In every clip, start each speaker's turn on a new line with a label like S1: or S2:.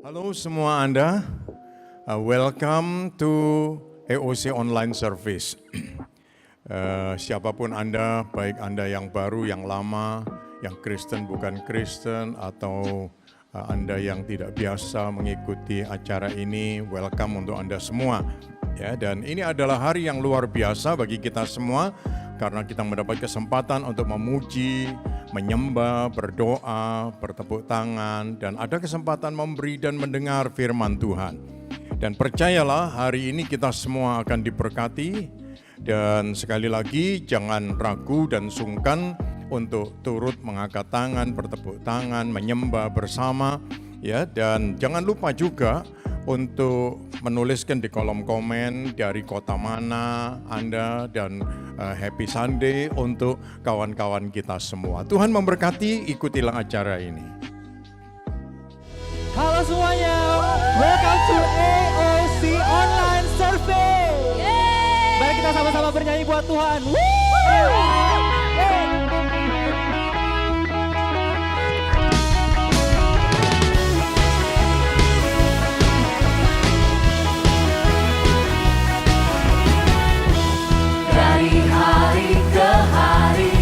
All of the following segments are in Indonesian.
S1: Halo semua Anda, welcome to EOC Online Service. Siapapun Anda, baik Anda yang baru, yang lama, yang Kristen bukan Kristen, atau Anda yang tidak biasa mengikuti acara ini, welcome untuk Anda semua. Ya, dan ini adalah hari yang luar biasa bagi kita semua, karena kita mendapat kesempatan untuk memuji, menyembah, berdoa, bertepuk tangan, dan ada kesempatan memberi dan mendengar firman Tuhan. Dan percayalah, hari ini kita semua akan diberkati, dan sekali lagi jangan ragu dan sungkan untuk turut mengangkat tangan, bertepuk tangan, menyembah bersama, ya. Dan jangan lupa juga untuk menuliskan di kolom komen dari kota mana Anda, dan Happy Sunday untuk kawan-kawan kita semua. Tuhan memberkati, ikutilah acara ini.
S2: Halo semuanya, welcome to EOC Online Survey. Mari kita sama-sama bernyanyi buat Tuhan.
S3: Dari hari ke hari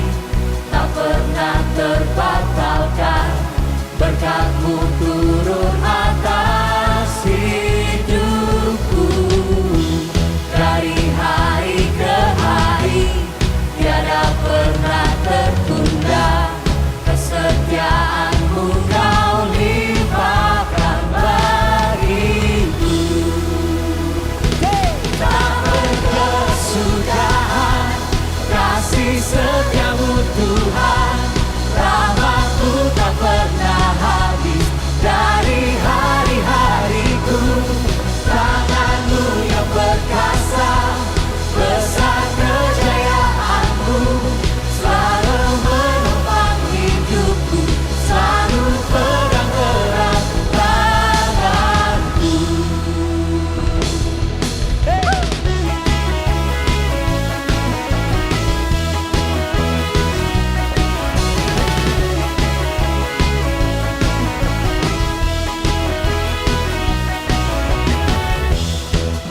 S3: tak pernah terbatalkan, berkat-Mu turun atas hidupku. Dari hari ke hari tiada pernah tertunda, kesetiaan-Mu Kau limpahkan bagiku. Tak berkesudahan kasih setia-Mu Tuhan, rahmat-Mu tak pernah habis. Dari hari-hariku, tangan-Mu yang perkasa, besar kejayaan-Mu, selalu menopang hidupku, selalu pegang erat tanganku.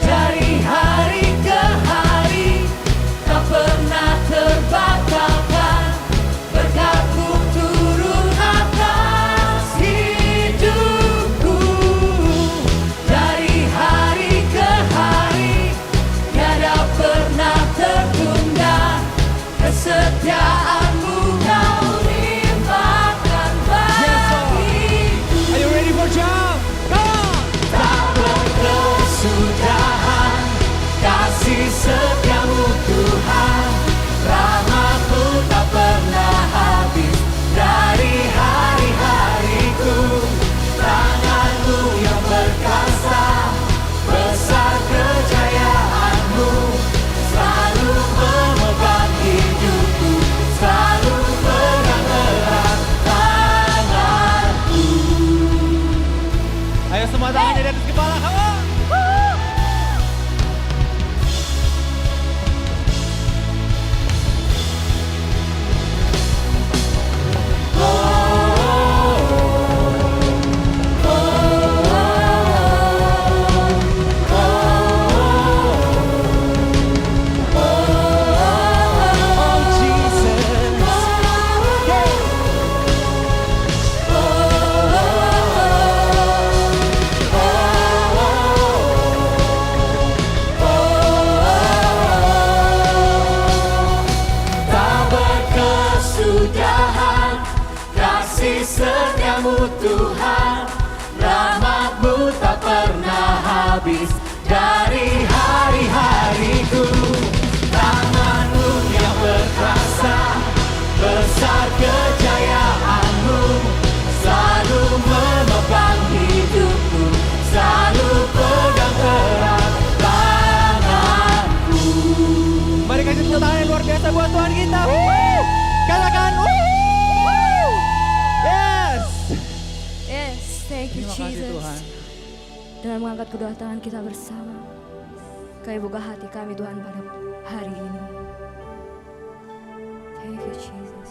S3: Dari hari ke hari tak pernah terbatalkan, berkat-Mu turun atas hidupku. Dari hari ke hari tiada pernah tertunda, kesetiaan-Mu Kau limpahkan bagiku.
S2: Are you ready for jump? Come on!
S3: Tak berkesudahan kasih setia-Mu Tuhan, rahmat-Mu tak pernah habis. Dari hari-hariku, tangan-Mu yang perkasa, besar kejayaan-Mu, selalu memegang hidupku, selalu pegang erat tanganku.
S2: Ayo semua tangannya di atas kepala, come on! Oh Jesus,
S3: tak berkesudahan kasih setia-Mu Tuhan, rahmat-Mu tak pernah habis. Dari hari-hariku, tangan-Mu yang perkasa, besar kejayaan-Mu, selalu menopang hidupku, selalu pegang erat tanganku.
S2: mari kasih tepuk tangan yang luar biasa buat Tuhan kita. Katakan, yes!
S4: Yes, thank you
S2: Terima kasih
S4: Jesus.
S2: Tuhan.
S4: Dengan mengangkat kedua tangan kita bersama, kami buka hati kami Tuhan pada hari ini. Thank you Jesus.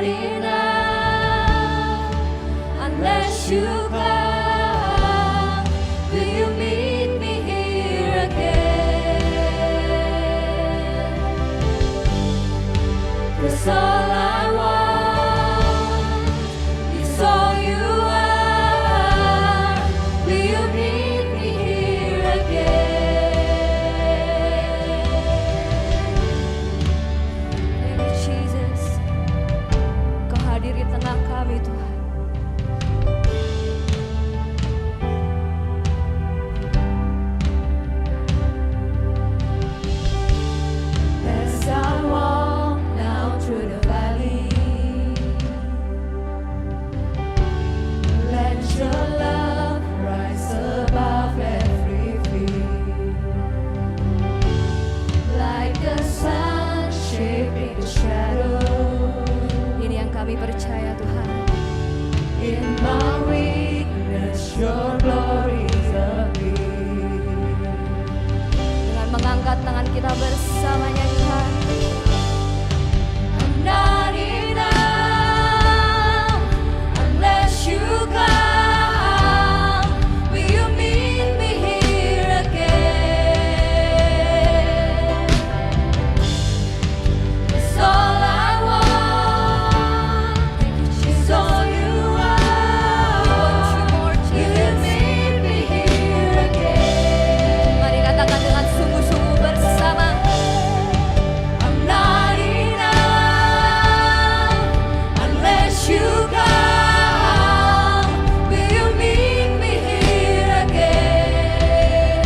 S4: enough unless you come. Will you meet me here again? 'Cause all I want is all you are. Will you meet me here again? Thank you, Jesus. Kau hadir di tengah kami, Tuhan. As I walk now through the valley, let your love rise above every fear. Like the sun shaping the shadow. Ini yang kami percaya, Tuhan. In my weakness, your glory appear. Dengan mengangkat tangan kita bersamanya, Tuhan. I'm not enough unless you come. Will you meet me here again? It's all I want. It's all you are. Will you meet me here again? Mari katakan dengan sungguh-sungguh bersama. I'm not enough unless you come. Will you meet me here again?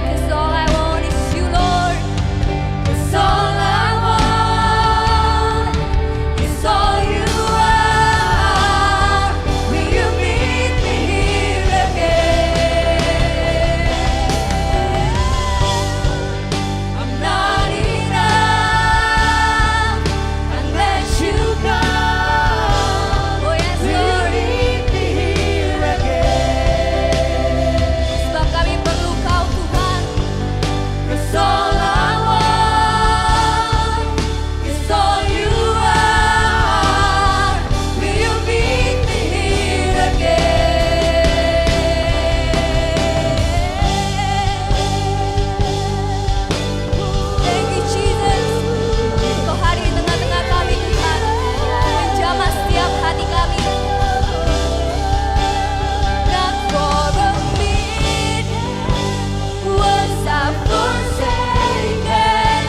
S4: 'Cause all I want is you, Lord. 'Cause all I want is all you are. Will you meet me here again? I'm not enough unless you come. Oh yes, Lord. Meet me here again. Sebab kami perlu Kau, Tuhan. 'Cause all I want is all you are. Will you meet me here again? Thank you, Jesus. Kau hadir di tengah-tengah kami, Tuhan. Menjamah setiap hati kami. Not for a minute was I forsaken.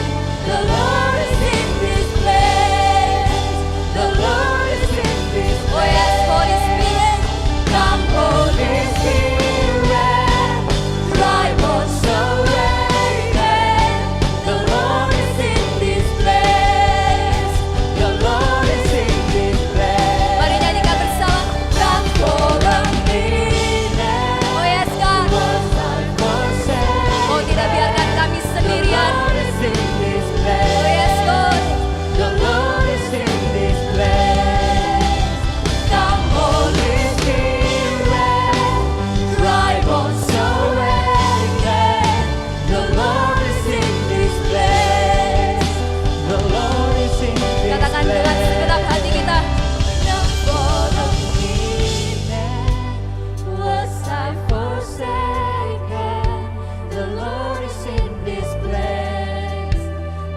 S4: The Lord is in this place. The Lord is in this place. Oh yes, Holy Spirit. Come, Holy Spirit. Dry bones awaken. The Lord is in this place. The Lord is in this place. Mari nyanyikan bersama. Not for a minute. Oh yes, God. Was I forsaken. Oh, tidak biarkan kami sendirian. Oh yes, God. The Lord is in this place. Come, Holy Spirit. Dry bones awaken. The Lord is in this place. The Lord is in this place. Katakan dengan segenap hati kita. Not for a minute was I forsaken. The Lord is in this place.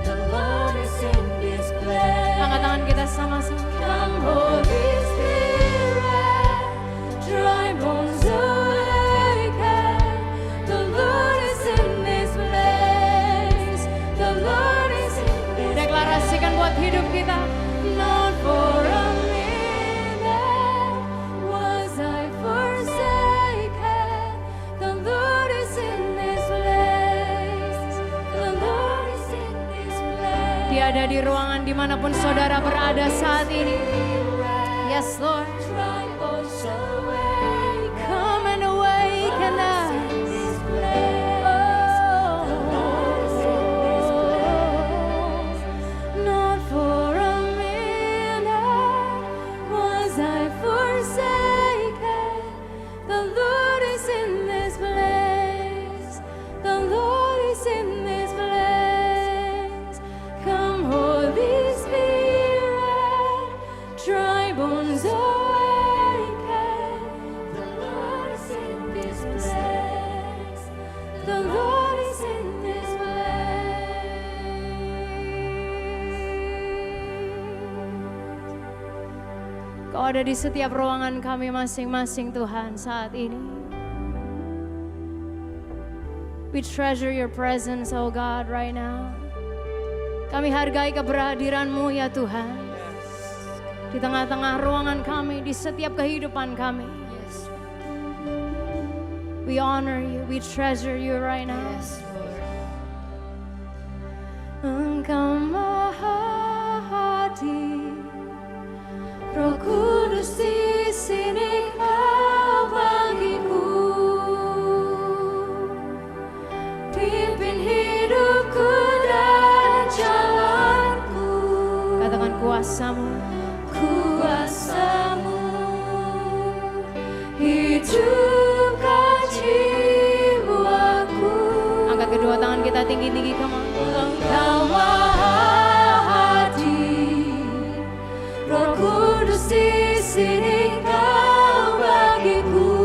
S4: The Lord is in this place. Angkat tangan kita sama-sama. Come, Holy Spirit, dry bones awaken. The Lord is in this place. The Lord is in this place. Deklarasikan buat hidup kita. Not for a minute was I forsaken. The Lord is in this place. The Lord is in this place. Tiada di ruangan dimanapun saudara berada saat ini. Yes, Lord. Come and awaken us. Not for a minute was I forsaken. The Lord is in this place. The Lord is in this place. Come, Holy Spirit. Kau ada di setiap ruangan kami masing-masing Tuhan saat ini. We treasure your presence, oh God, right now. Kami hargai keberhadiran-Mu ya Tuhan. Di tengah-tengah ruangan kami, di setiap kehidupan kami. We honor you, we treasure you right now. Engkau Maha Hadir, Roh Kudus di sini Kau bagiku. Pimpin hidupku dan jalanku. Katakan kuasa-Mu, kuasa-Mu hidupkan jiwaku. Angkat kedua tangan kita tinggi-tinggi, come on. Engkau Maha Hadir, Roh Kudus di sini Kau bagiku.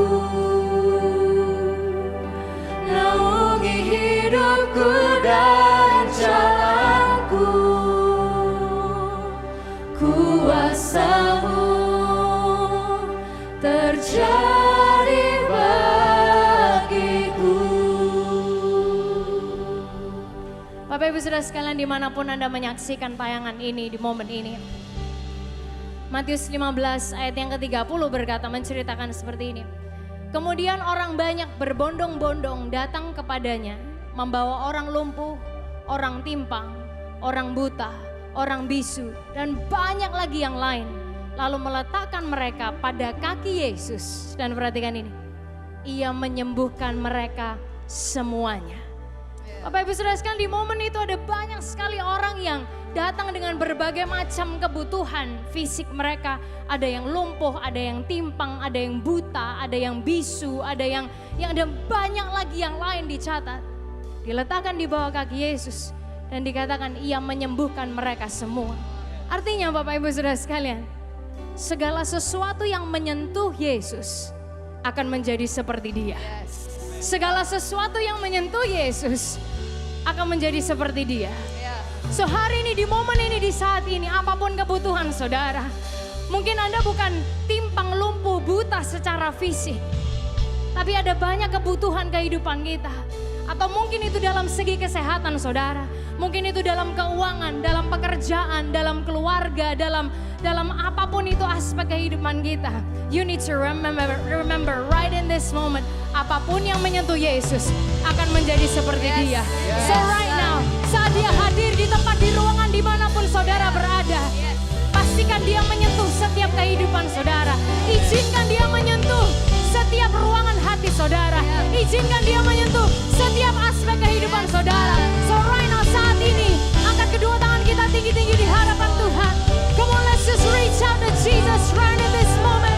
S4: Naungi hidupku dan jalanku. Kuasa-Mu terjadi bagiku. Bapak Ibu Saudara sekalian dimanapun Anda menyaksikan tayangan ini di momen ini. Matius 15 ayat yang ke-30 berkata menceritakan seperti ini. Kemudian orang banyak berbondong-bondong datang kepadanya, membawa orang lumpuh, orang timpang, orang buta, orang bisu, dan banyak lagi yang lain. Lalu meletakkan mereka pada kaki Yesus. Dan perhatikan ini, Ia menyembuhkan mereka semuanya. Bapak Ibu Saudara sekalian, di momen itu ada banyak sekali orang yang datang dengan berbagai macam kebutuhan fisik mereka. Ada yang lumpuh, ada yang timpang, ada yang buta, ada yang bisu, ada yang ada banyak lagi yang lain dicatat. Diletakkan di bawah kaki Yesus dan dikatakan Ia menyembuhkan mereka semua. Artinya Bapak Ibu Saudara sekalian, segala sesuatu yang menyentuh Yesus akan menjadi seperti Dia. Segala sesuatu yang menyentuh Yesus akan menjadi seperti Dia. So hari ini, di momen ini, di saat ini, apapun kebutuhan saudara. Mungkin Anda bukan timpang, lumpuh, buta secara fisik. Tapi ada banyak kebutuhan kehidupan kita. Atau mungkin itu dalam segi kesehatan saudara. Mungkin itu dalam keuangan, dalam pekerjaan, dalam keluarga, dalam apapun itu aspek kehidupan kita. You need to remember right in this moment, apapun yang menyentuh Yesus akan menjadi seperti Dia. So right now, saat Dia hadir di tempat, di ruangan dimanapun saudara berada, pastikan Dia menyentuh setiap kehidupan saudara. Izinkan Dia menyentuh setiap ruangan hati saudara. Izinkan Dia menyentuh setiap aspek kehidupan saudara. So right now, saat ini, angkat kedua tangan kita tinggi-tinggi di hadapan Tuhan. Come on, let's just reach out to Jesus right in this moment.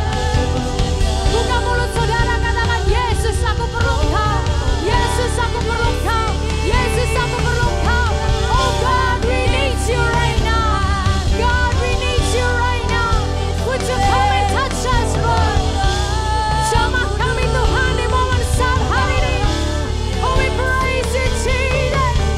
S4: Buka mulut saudara, katakan, Yesus aku perlu Engkau. Yesus aku perlu Engkau. Yesus aku perlu Engkau. Oh God, we need you right now. God, we need you right now. Would you come and touch us, Lord? Jamah kami Tuhan di momen saat hari ini. Oh, we praise you, Jesus.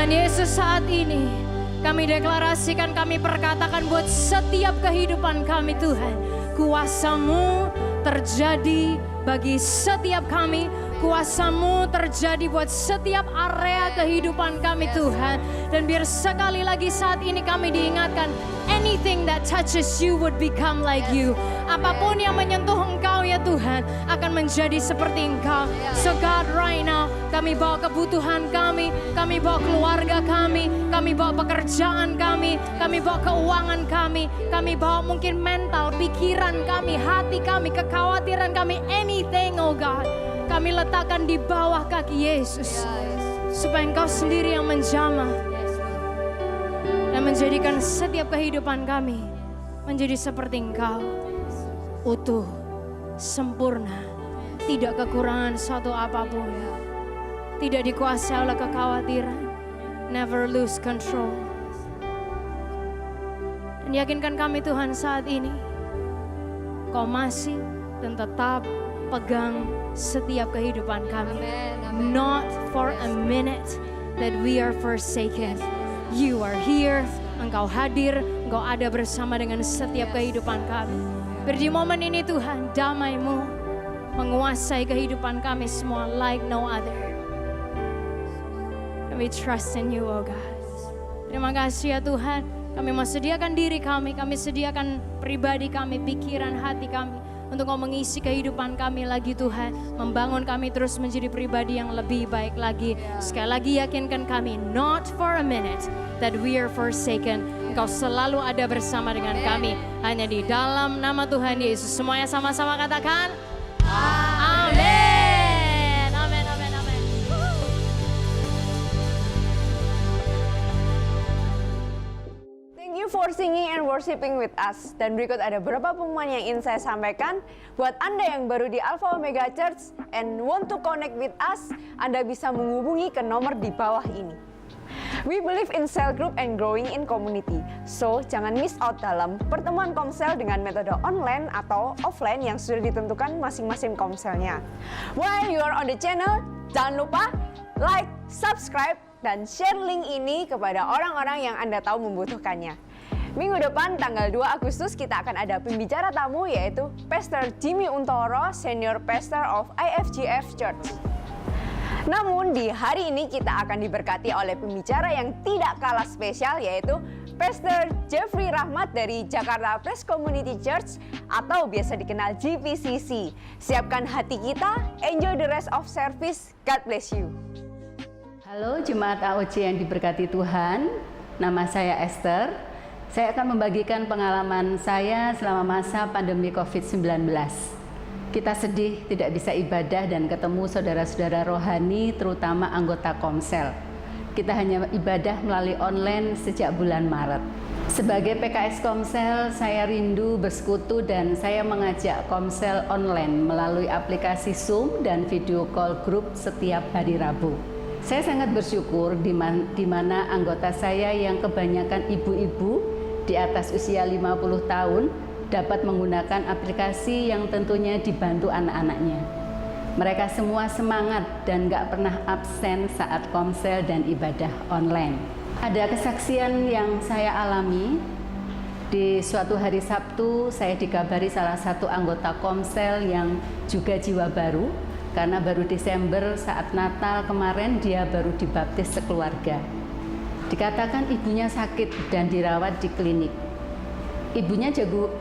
S4: Tuhan Yesus, saat ini kami deklarasikan, kami perkatakan buat setiap kehidupan kami Tuhan, kuasa-Mu terjadi bagi setiap kami. Kuasa-Mu terjadi buat setiap area kehidupan kami Tuhan. Dan biar sekali lagi saat ini kami diingatkan, anything that touches you would become like you. Apapun yang menyentuh Engkau ya Tuhan akan menjadi seperti Engkau. So God, right now kami bawa kebutuhan kami bawa keluarga kami bawa pekerjaan kami bawa keuangan kami bawa mungkin mental, pikiran kami, hati kami, kekhawatiran kami, anything oh God. Kami letakkan di bawah kaki Yesus, supaya Engkau sendiri yang menjamah dan menjadikan setiap kehidupan kami menjadi seperti Engkau, utuh, sempurna, tidak kekurangan suatu apapun, tidak dikuasai oleh kekhawatiran, never lose control. Dan yakinkan kami Tuhan saat ini, Kau masih dan tetap pegang setiap kehidupan kami. Not for a minute that we are forsaken. You are here, Engkau hadir, Engkau ada bersama dengan setiap kehidupan kami. Di momen ini Tuhan, damai-Mu menguasai kehidupan kami semua like no other. And we trust in you oh God. Terima kasih ya Tuhan, kami mau sediakan diri kami sediakan pribadi kami, pikiran, hati kami, untuk Kau mengisi kehidupan kami lagi Tuhan. Membangun kami terus menjadi pribadi yang lebih baik lagi. Sekali lagi yakinkan kami, not for a minute that we are forsaken. Engkau selalu ada bersama dengan kami. Hanya di dalam nama Tuhan Yesus. Semuanya sama-sama katakan, amin. Amin, amin, amin.
S5: Thank you for singing and worshiping with us. Dan berikut ada beberapa pengumuman yang ingin saya sampaikan. Buat Anda yang baru di Alpha Omega Church and want to connect with us, Anda bisa menghubungi ke nomor di bawah ini. We believe in cell group and growing in community. So, jangan miss out dalam pertemuan komsel dengan metode online atau offline yang sudah ditentukan masing-masing komselnya. While you are on the channel, jangan lupa like, subscribe, dan share link ini kepada orang-orang yang Anda tahu membutuhkannya. Minggu depan tanggal 2 Agustus kita akan ada pembicara tamu, yaitu Pastor Jimmy Untoro, Senior Pastor of IFGF Church. Namun di hari ini kita akan diberkati oleh pembicara yang tidak kalah spesial, yaitu Pastor Jeffrey Rahmat dari Jakarta Praise Community Church atau biasa dikenal JPCC. Siapkan hati kita, enjoy the rest of service, God bless you.
S6: Halo Jemaat AOC yang diberkati Tuhan, nama saya Esther. Saya akan membagikan pengalaman saya selama masa pandemi COVID-19. Kita sedih tidak bisa ibadah dan ketemu saudara-saudara rohani, terutama anggota Komsel. Kita hanya ibadah melalui online sejak bulan Maret. Sebagai PKS Komsel, saya rindu bersekutu dan saya mengajak Komsel online melalui aplikasi Zoom dan video call grup setiap hari Rabu. Saya sangat bersyukur di mana anggota saya yang kebanyakan ibu-ibu di atas usia 50 tahun dapat menggunakan aplikasi yang tentunya dibantu anak-anaknya. Mereka semua semangat dan gak pernah absen saat komsel dan ibadah online. Ada kesaksian yang saya alami. Di suatu hari Sabtu, saya dikabari salah satu anggota komsel yang juga jiwa baru, karena baru Desember saat Natal kemarin dia baru dibaptis sekeluarga. Dikatakan ibunya sakit dan dirawat di klinik. Ibunya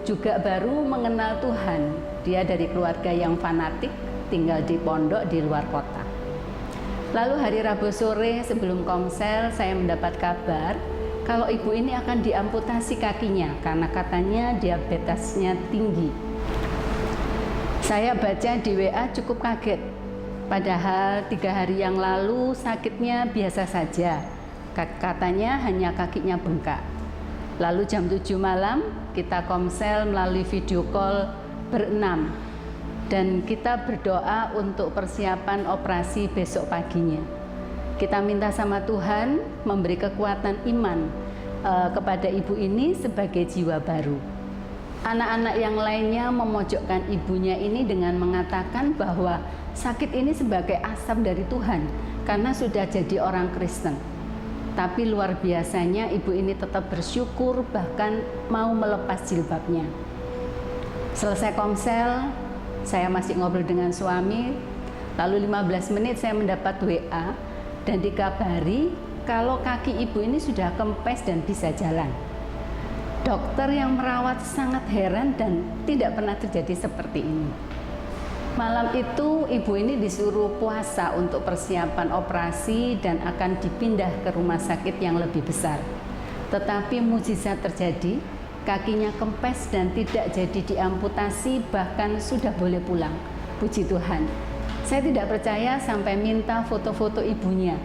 S6: juga baru mengenal Tuhan. Dia dari keluarga yang fanatik, tinggal di pondok di luar kota. Lalu hari Rabu sore sebelum komsel, saya mendapat kabar kalau ibu ini akan diamputasi kakinya karena katanya diabetesnya tinggi. Saya baca di WA cukup kaget. Padahal 3 hari yang lalu sakitnya biasa saja. Katanya hanya kakinya bengkak. Lalu jam 7 malam kita komsel melalui video call berenam. Dan kita berdoa untuk persiapan operasi besok paginya. Kita minta sama Tuhan memberi kekuatan iman kepada ibu ini sebagai jiwa baru. Anak-anak yang lainnya memojokkan ibunya ini dengan mengatakan bahwa sakit ini sebagai asam dari Tuhan karena sudah jadi orang Kristen. Tapi luar biasanya ibu ini tetap bersyukur, bahkan mau melepas jilbabnya. Selesai komsel, saya masih ngobrol dengan suami, lalu 15 menit saya mendapat WA dan dikabari kalau kaki ibu ini sudah kempes dan bisa jalan. Dokter yang merawat sangat heran dan tidak pernah terjadi seperti ini. Malam itu ibu ini disuruh puasa untuk persiapan operasi dan akan dipindah ke rumah sakit yang lebih besar. Tetapi mukjizat terjadi, kakinya kempes dan tidak jadi diamputasi, bahkan sudah boleh pulang. Puji Tuhan. Saya tidak percaya sampai minta foto-foto ibunya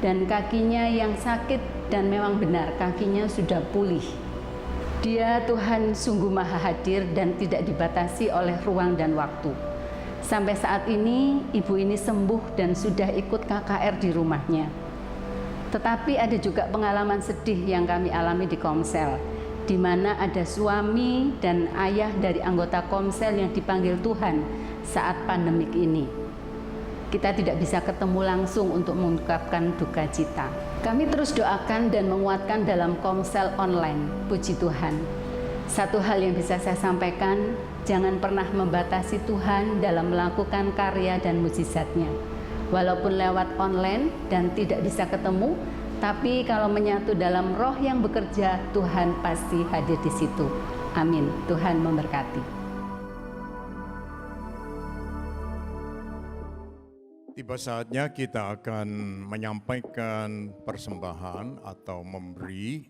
S6: dan kakinya yang sakit, dan memang benar kakinya sudah pulih. Dia Tuhan sungguh maha hadir dan tidak dibatasi oleh ruang dan waktu. Sampai saat ini ibu ini sembuh dan sudah ikut KKR di rumahnya. Tetapi ada juga pengalaman sedih yang kami alami di Komsel, di mana ada suami dan ayah dari anggota Komsel yang dipanggil Tuhan saat pandemik ini. Kita tidak bisa ketemu langsung untuk mengungkapkan duka cita. Kami terus doakan dan menguatkan dalam Komsel online, puji Tuhan. Satu hal yang bisa saya sampaikan, jangan pernah membatasi Tuhan dalam melakukan karya dan mukjizatnya. Walaupun lewat online dan tidak bisa ketemu, tapi kalau menyatu dalam roh yang bekerja, Tuhan pasti hadir di situ. Amin. Tuhan memberkati.
S1: Tiba saatnya kita akan menyampaikan persembahan atau memberi.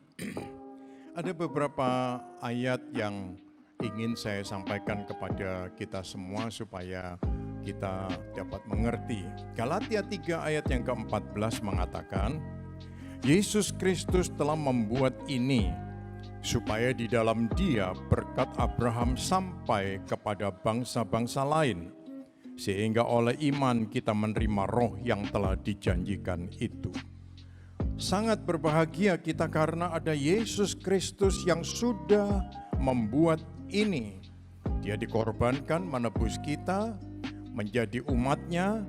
S1: Ada beberapa ayat yang ingin saya sampaikan kepada kita semua supaya kita dapat mengerti. Galatia 3 ayat yang ke-14 mengatakan, Yesus Kristus telah membuat ini supaya di dalam Dia berkat Abraham sampai kepada bangsa-bangsa lain, sehingga oleh iman kita menerima roh yang telah dijanjikan itu. Sangat berbahagia kita karena ada Yesus Kristus yang sudah membuat ini. Dia dikorbankan menebus kita, menjadi umatnya,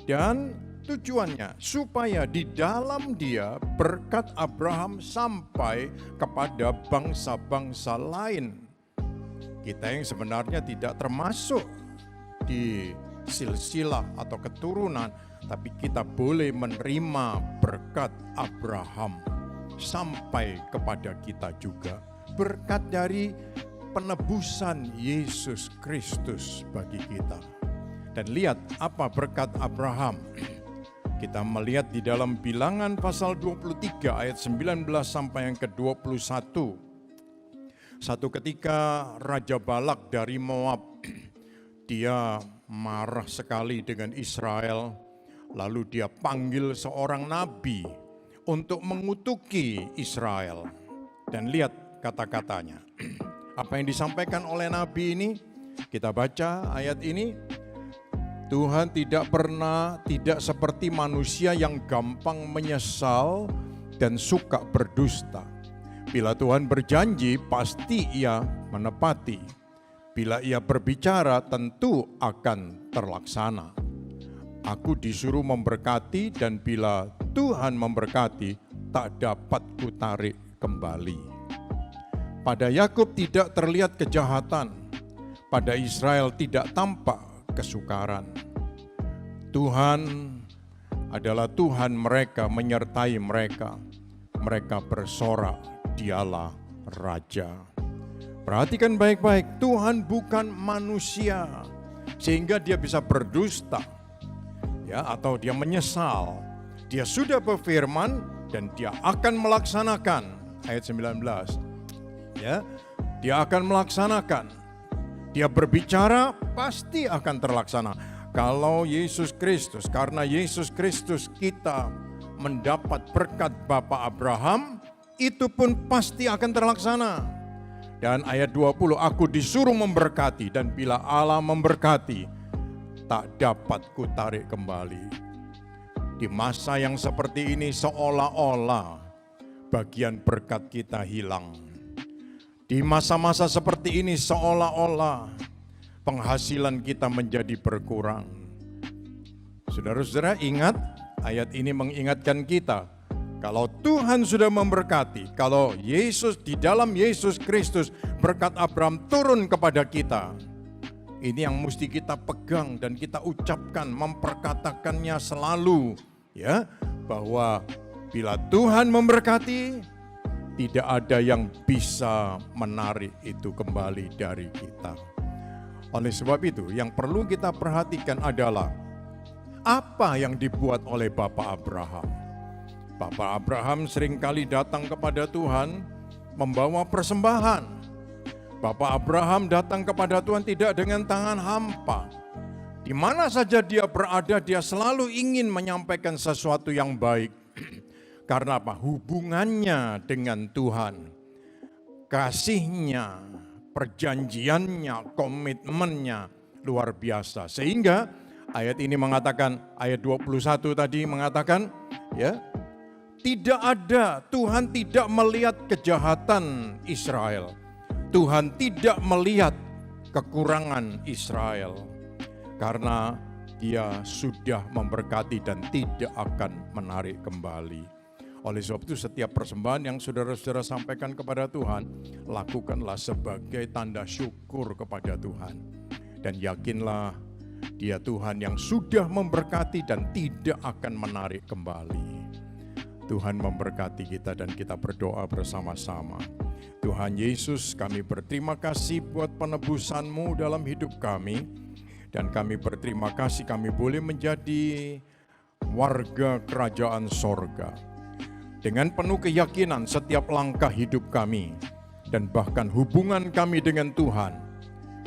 S1: dan tujuannya supaya di dalam Dia berkat Abraham sampai kepada bangsa-bangsa lain. Kita yang sebenarnya tidak termasuk di silsilah atau keturunan, tapi kita boleh menerima berkat Abraham sampai kepada kita juga. Berkat dari penebusan Yesus Kristus bagi kita. Dan lihat apa berkat Abraham. Kita melihat di dalam Bilangan pasal 23 ayat 19 sampai yang ke-21. Satu ketika Raja Balak dari Moab, dia marah sekali dengan Israel, lalu dia panggil seorang nabi untuk mengutuki Israel. Dan lihat kata-katanya. Apa yang disampaikan oleh nabi ini, kita baca ayat ini. Tuhan tidak seperti manusia yang gampang menyesal dan suka berdusta. Bila Tuhan berjanji, pasti Ia menepati. Bila Ia berbicara, tentu akan terlaksana. Aku disuruh memberkati, dan bila Tuhan memberkati, tak dapat kutarik kembali. Pada Yakub tidak terlihat kejahatan, pada Israel tidak tampak kesukaran. Tuhan adalah Tuhan mereka, menyertai mereka. Mereka bersorak, Dialah Raja. Perhatikan baik-baik, Tuhan bukan manusia sehingga dia bisa berdusta, ya, atau dia menyesal. Dia sudah berfirman dan dia akan melaksanakan. Ayat 19, ya, dia akan melaksanakan. Dia berbicara pasti akan terlaksana. Kalau Yesus Kristus, karena Yesus Kristus kita mendapat berkat Bapa Abraham, itu pun pasti akan terlaksana. Dan ayat 20, aku disuruh memberkati, dan bila Allah memberkati, tak dapat kutarik kembali. Di masa yang seperti ini seolah-olah bagian berkat kita hilang. Di masa-masa seperti ini seolah-olah penghasilan kita menjadi berkurang. Saudara-saudara ingat, ayat ini mengingatkan kita Kalau Tuhan sudah memberkati, kalau Yesus di dalam Yesus Kristus berkat Abraham turun kepada kita, ini yang mesti kita pegang dan kita ucapkan, memperkatakannya selalu, ya, bahwa bila Tuhan memberkati, tidak ada yang bisa menarik itu kembali dari kita. Oleh sebab itu, yang perlu kita perhatikan adalah apa yang dibuat oleh Bapak Abraham. Bapak Abraham seringkali datang kepada Tuhan membawa persembahan. Bapak Abraham datang kepada Tuhan tidak dengan tangan hampa. Di mana saja dia berada, dia selalu ingin menyampaikan sesuatu yang baik. Karena apa? Hubungannya dengan Tuhan, kasihnya, perjanjiannya, komitmennya luar biasa. Sehingga ayat ini mengatakan, ayat 21 tadi mengatakan, ya, tidak ada, Tuhan tidak melihat kejahatan Israel. Tuhan tidak melihat kekurangan Israel. Karena Dia sudah memberkati dan tidak akan menarik kembali. Oleh sebab itu setiap persembahan yang saudara-saudara sampaikan kepada Tuhan, lakukanlah sebagai tanda syukur kepada Tuhan. Dan yakinlah Dia Tuhan yang sudah memberkati dan tidak akan menarik kembali. Tuhan memberkati kita dan kita berdoa bersama-sama. Tuhan Yesus, kami berterima kasih buat penebusan-Mu dalam hidup kami. Dan kami berterima kasih kami boleh menjadi warga kerajaan sorga. Dengan penuh keyakinan setiap langkah hidup kami dan bahkan hubungan kami dengan Tuhan,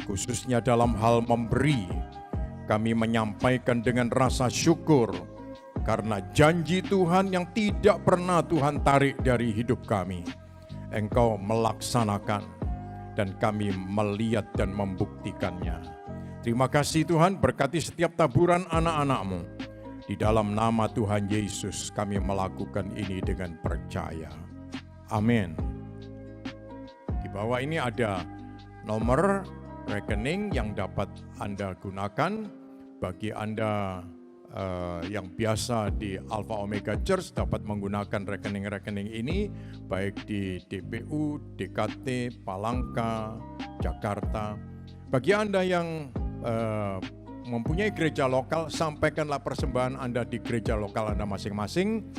S1: khususnya dalam hal memberi, kami menyampaikan dengan rasa syukur karena janji Tuhan yang tidak pernah Tuhan tarik dari hidup kami. Engkau melaksanakan dan kami melihat dan membuktikannya. Terima kasih Tuhan, berkati setiap taburan anak-anak-Mu. Di dalam nama Tuhan Yesus kami melakukan ini dengan percaya. Amin. Di bawah ini ada nomor rekening yang dapat Anda gunakan bagi Anda yang biasa di Alpha Omega Church dapat menggunakan rekening-rekening ini baik di DPU, DKT, Palangka, Jakarta. Bagi Anda yang mempunyai gereja lokal, sampaikanlah persembahan Anda di gereja lokal Anda masing-masing.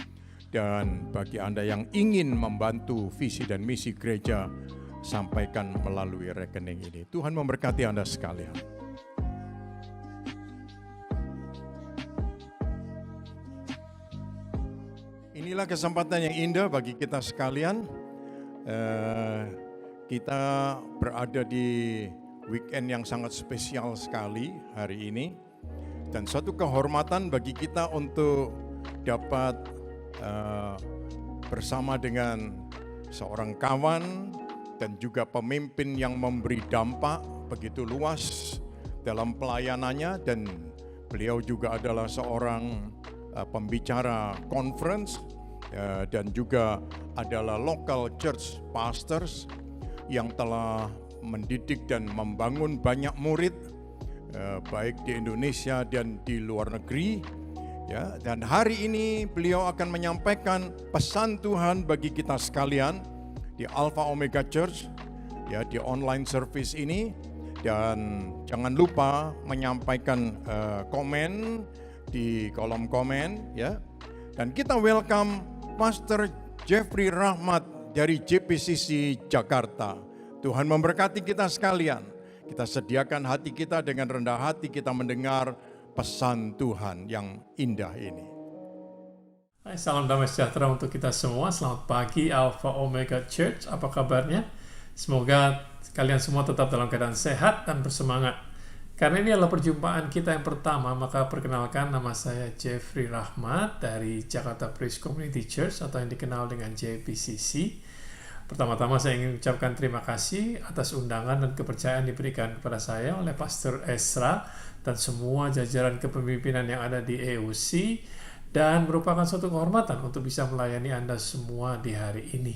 S1: Dan bagi Anda yang ingin membantu visi dan misi gereja, sampaikan melalui rekening ini. Tuhan memberkati Anda sekalian. Inilah kesempatan yang indah bagi kita sekalian. Kita berada di weekend yang sangat spesial sekali hari ini. Dan suatu kehormatan bagi kita untuk dapat bersama dengan seorang kawan dan juga pemimpin yang memberi dampak begitu luas dalam pelayanannya. Dan beliau juga adalah seorang pembicara conference dan juga adalah local church pastors yang telah mendidik dan membangun banyak murid baik di Indonesia dan di luar negeri, ya. Dan hari ini beliau akan menyampaikan pesan Tuhan bagi kita sekalian di Alpha Omega Church, ya, di online service ini. Dan jangan lupa menyampaikan komen di kolom komen, ya. Dan kita welcome Pastor Jeffrey Rahmat dari JPCC Jakarta. Tuhan memberkati kita sekalian. Kita sediakan hati kita dengan rendah hati, kita mendengar pesan Tuhan yang indah ini.
S7: Hai, salam damai sejahtera untuk kita semua. Selamat pagi Alpha Omega Church. Apa kabarnya? Semoga kalian semua tetap dalam keadaan sehat dan bersemangat. Karena ini adalah perjumpaan kita yang pertama, maka perkenalkan, nama saya Jeffrey Rahmat dari Jakarta Praise Community Church atau yang dikenal dengan JPCC. Pertama-tama saya ingin ucapkan terima kasih atas undangan dan kepercayaan diberikan kepada saya oleh Pastor Ezra dan semua jajaran kepemimpinan yang ada di EOC, dan merupakan suatu kehormatan untuk bisa melayani Anda semua di hari ini.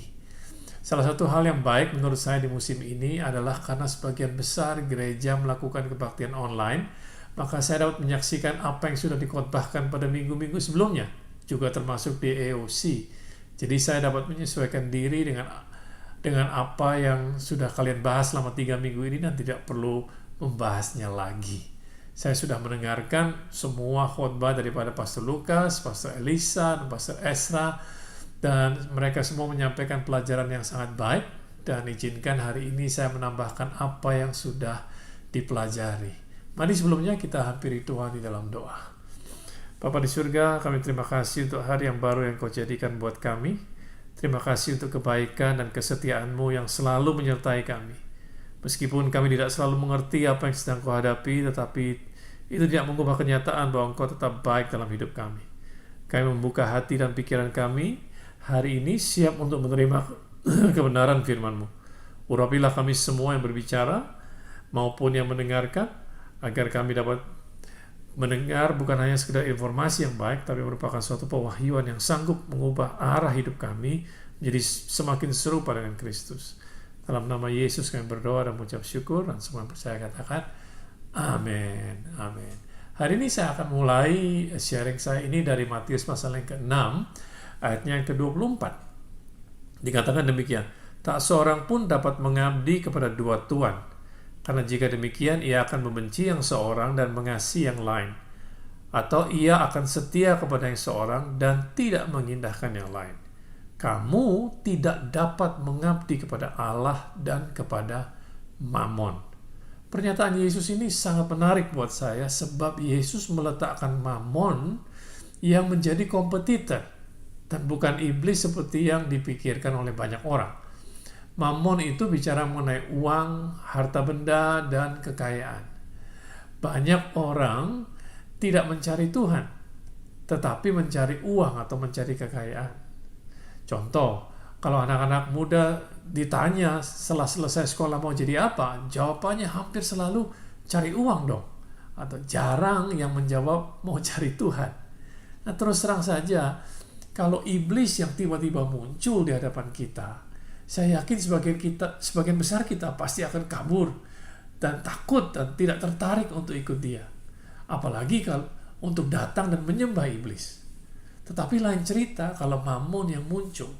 S7: Salah satu hal yang baik menurut saya di musim ini adalah karena sebagian besar gereja melakukan kebaktian online, maka saya dapat menyaksikan apa yang sudah dikhotbahkan pada minggu-minggu sebelumnya, juga termasuk di EOC. Jadi saya dapat menyesuaikan diri dengan apa yang sudah kalian bahas selama 3 minggu ini dan tidak perlu membahasnya lagi. Saya sudah mendengarkan semua khotbah daripada Pastor Lukas, Pastor Elisa, dan Pastor Ezra, dan mereka semua menyampaikan pelajaran yang sangat baik, dan izinkan hari ini saya menambahkan apa yang sudah dipelajari. Mari sebelumnya kita hampiri Tuhan di dalam doa. Bapa di surga, kami terima kasih untuk hari yang baru yang Kau jadikan buat kami. Terima kasih untuk kebaikan dan kesetiaan-Mu yang selalu menyertai kami. Meskipun kami tidak selalu mengerti apa yang sedang Kau hadapi, tetapi itu tidak mengubah kenyataan bahwa Engkau tetap baik dalam hidup kami. Kami membuka hati dan pikiran kami hari ini siap untuk menerima kebenaran firman-Mu. Urapilah kami semua yang berbicara maupun yang mendengarkan, agar kami dapat mendengar bukan hanya sekedar informasi yang baik, tapi merupakan suatu pewahyuan yang sanggup mengubah arah hidup kami menjadi semakin serupa dengan Kristus. Dalam nama Yesus kami berdoa dan mengucap syukur, dan semua yang percaya katakan amin. Amin. Hari ini saya akan mulai sharing saya ini dari Matius pasal yang ke-6 ayatnya yang ke-24. Dikatakan demikian, tak seorang pun dapat mengabdi kepada dua tuan, karena jika demikian ia akan membenci yang seorang dan mengasihi yang lain, atau ia akan setia kepada yang seorang dan tidak mengindahkan yang lain. Kamu tidak dapat mengabdi kepada Allah dan kepada Mammon. Pernyataan Yesus ini sangat menarik buat saya, sebab Yesus meletakkan Mammon yang menjadi kompetitor dan bukan iblis seperti yang dipikirkan oleh banyak orang. Mammon itu bicara mengenai uang, harta benda, dan kekayaan. Banyak orang tidak mencari Tuhan, tetapi mencari uang atau mencari kekayaan. Contoh, kalau anak-anak muda ditanya setelah selesai sekolah mau jadi apa, jawabannya hampir selalu cari uang dong. Atau jarang yang menjawab mau cari Tuhan. Nah, terus terang saja, kalau iblis yang tiba-tiba muncul di hadapan kita, saya yakin sebagian besar kita pasti akan kabur dan takut dan tidak tertarik untuk ikut dia. Apalagi kalau untuk datang dan menyembah iblis. Tetapi lain cerita kalau Mammon yang muncul.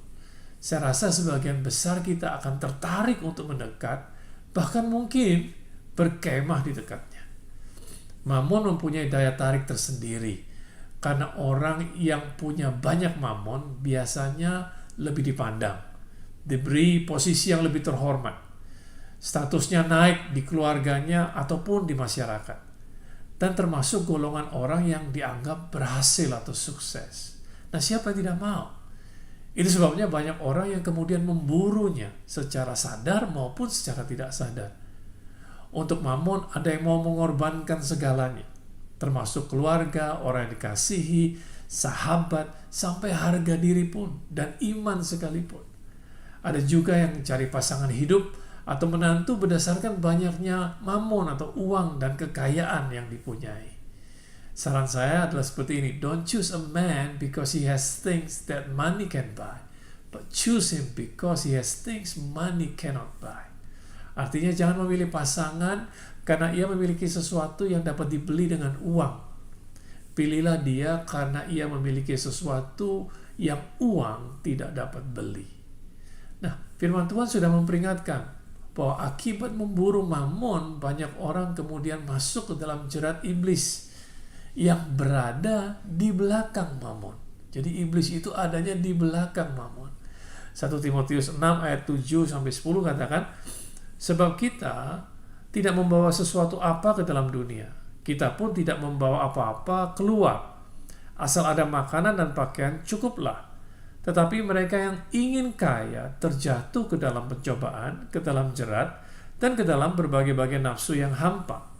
S7: Saya rasa sebagian besar kita akan tertarik untuk mendekat, bahkan mungkin berkemah di dekatnya. Mammon mempunyai daya tarik tersendiri, karena orang yang punya banyak Mammon biasanya lebih dipandang, diberi posisi yang lebih terhormat, statusnya naik di keluarganya ataupun di masyarakat, dan termasuk golongan orang yang dianggap berhasil atau sukses. Nah, siapa yang tidak mau? Itu sebabnya banyak orang yang kemudian memburunya secara sadar maupun secara tidak sadar. Untuk Mammon ada yang mau mengorbankan segalanya, termasuk keluarga, orang yang dikasihi, sahabat, sampai harga diri pun, dan iman sekalipun. Ada juga yang mencari pasangan hidup atau menantu berdasarkan banyaknya Mammon atau uang dan kekayaan yang dipunyai. Saran saya adalah seperti ini: don't choose a man because he has things that money can buy, but choose him because he has things money cannot buy. Artinya jangan memilih pasangan karena ia memiliki sesuatu yang dapat dibeli dengan uang. Pilihlah dia karena ia memiliki sesuatu yang uang tidak dapat beli. Nah, firman Tuhan sudah memperingatkan bahwa akibat memburu Mammon, banyak orang kemudian masuk ke dalam jerat iblis yang berada di belakang Mammon. Jadi iblis itu adanya di belakang Mammon. 1 Timotius 6 ayat 7-10 katakan, sebab kita tidak membawa sesuatu apa ke dalam dunia, kita pun tidak membawa apa-apa keluar. Asal ada makanan dan pakaian cukuplah. Tetapi mereka yang ingin kaya terjatuh ke dalam pencobaan, ke dalam jerat, dan ke dalam berbagai-bagai nafsu yang hampa